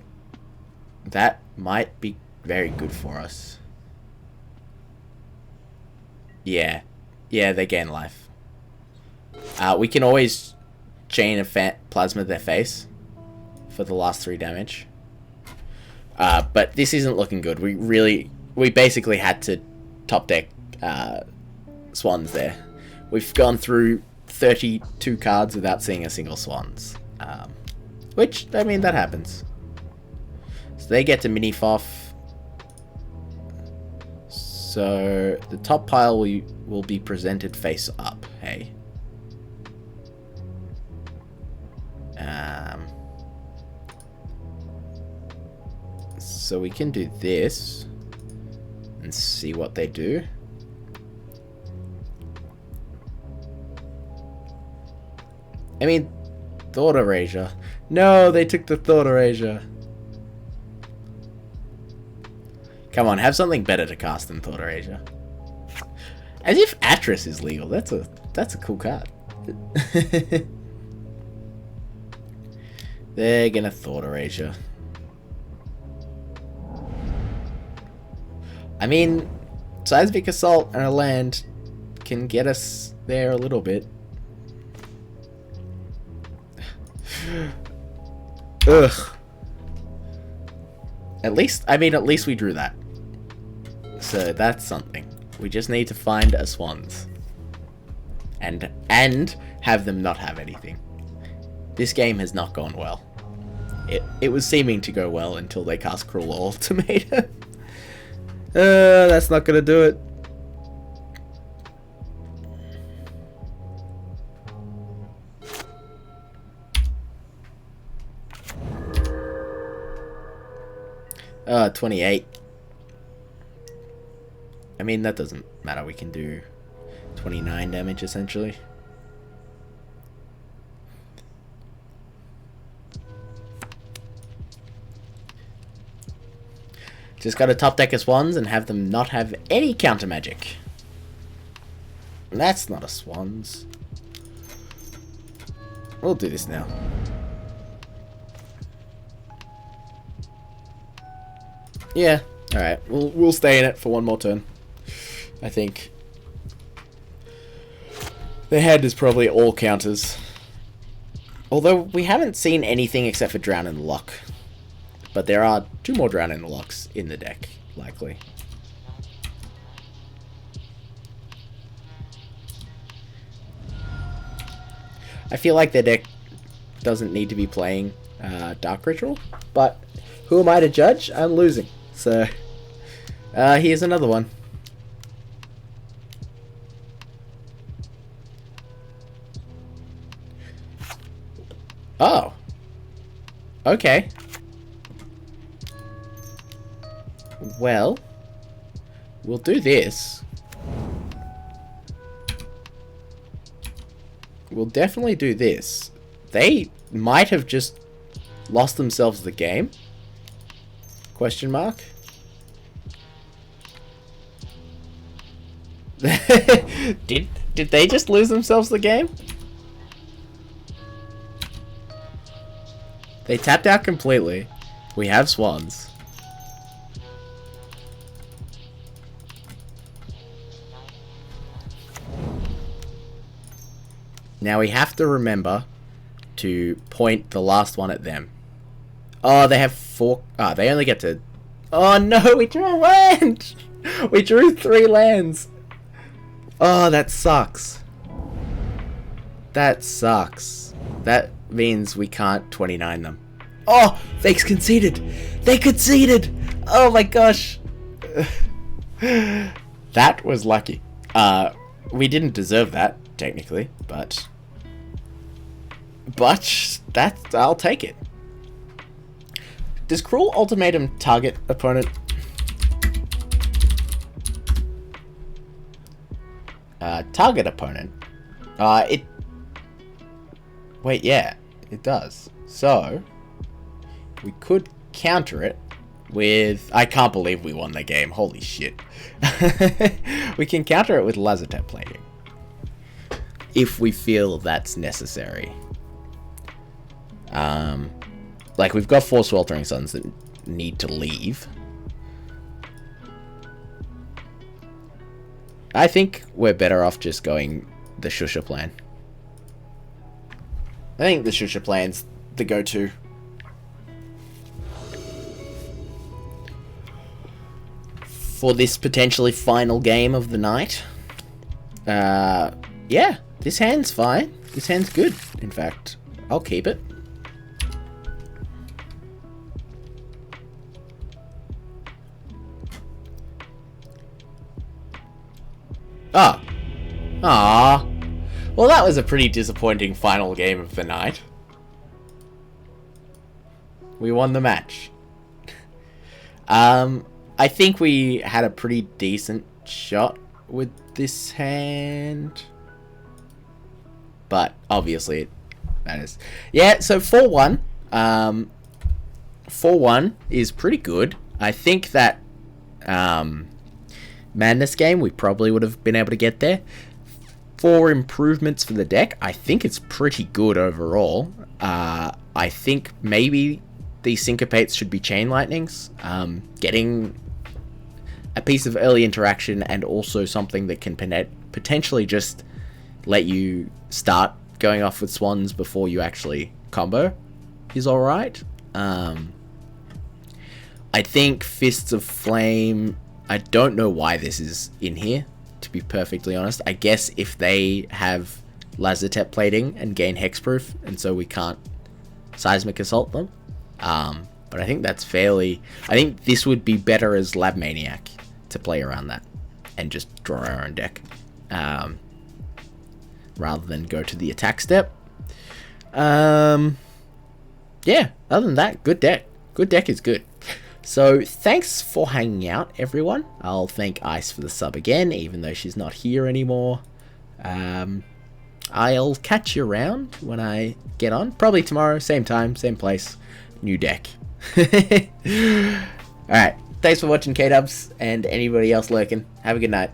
That might be very good for us. Yeah. Yeah, they gain life. We can always chain a plasma their face for the last 3 damage. But this isn't looking good. We basically had to top deck Swans there. We've gone through 32 cards without seeing a single Swans. Which, I mean, that happens. So they get to mini FOF. So the top pile will be presented face up, hey? So we can do this and see what they do. I mean, Thought Erasure. No, they took the Thought Erasure. Come on, have something better to cast than Thought Erasure. As if Atris is legal. That's a cool card. They're gonna Thought Erasure. I mean, Seismic Assault and a land can get us there a little bit. Ugh. At least we drew that. So that's something. We just need to find a Swans. And have them not have anything. This game has not gone well. It was seeming to go well until they cast Cruel Ultimatum. That's not gonna do it. 28. I mean, that doesn't matter. We can do 29 damage, essentially. Just gotta top deck a Swans and have them not have any counter magic. That's not a Swans. We'll do this now. Yeah, alright. We'll stay in it for one more turn. I think. The head is probably all counters. Although we haven't seen anything except for Drown in the Loch. But there are 2 more Drown in the Lochs in the deck, likely. I feel like their deck doesn't need to be playing Dark Ritual, but who am I to judge? I'm losing. So, here's another one. Oh. Okay. Well, we'll do this. We'll definitely do this. They might have just lost themselves the game. Question mark. Did they just lose themselves the game? They tapped out completely. We have Swans. Now we have to remember to point the last one at them. Oh, they have 4... Ah, they only get to... Oh no, we drew a land! We drew 3 lands! Oh, that sucks. That sucks. That means we can't 29 them. Oh, they conceded! They conceded! Oh my gosh! That was lucky. We didn't deserve that, technically, but that I'll take it. Does Cruel Ultimatum target opponent? Target opponent? Wait, yeah, it does. So, we could counter it with... I can't believe we won the game. Holy shit. We can counter it with Lazotep Plating. If we feel that's necessary. Like, we've got 4 Sweltering Suns that need to leave. I think we're better off just going the Shusher plan. I think the Shusher plan's the go-to. For this potentially final game of the night. Yeah, this hand's fine. This hand's good, in fact. I'll keep it. Oh. Ah. Well, that was a pretty disappointing final game of the night. We won the match. I think we had a pretty decent shot with this hand. But, obviously, it matters. Yeah, so 4-1. 4-1 is pretty good. I think that... Madness game, we probably would have been able to get there. 4 improvements for the deck. I think it's pretty good overall. I think maybe these Syncopates should be Chain Lightnings. Getting a piece of early interaction and also something that can potentially just let you start going off with swans before you actually combo is alright. I think Fists of Flame, I don't know why this is in here, to be perfectly honest. I guess if they have Lazotep Plating and gain hexproof, and so we can't Seismic Assault them. But I think that's fairly... I think this would be better as Lab Maniac to play around that and just draw our own deck. Rather than go to the attack step. Yeah, other than that, good deck. Good deck is good. So, thanks for hanging out, everyone. I'll thank Ice for the sub again, even though she's not here anymore. I'll catch you around when I get on. Probably tomorrow, same time, same place, new deck. Alright, thanks for watching, K-Dubs, and anybody else lurking. Have a good night.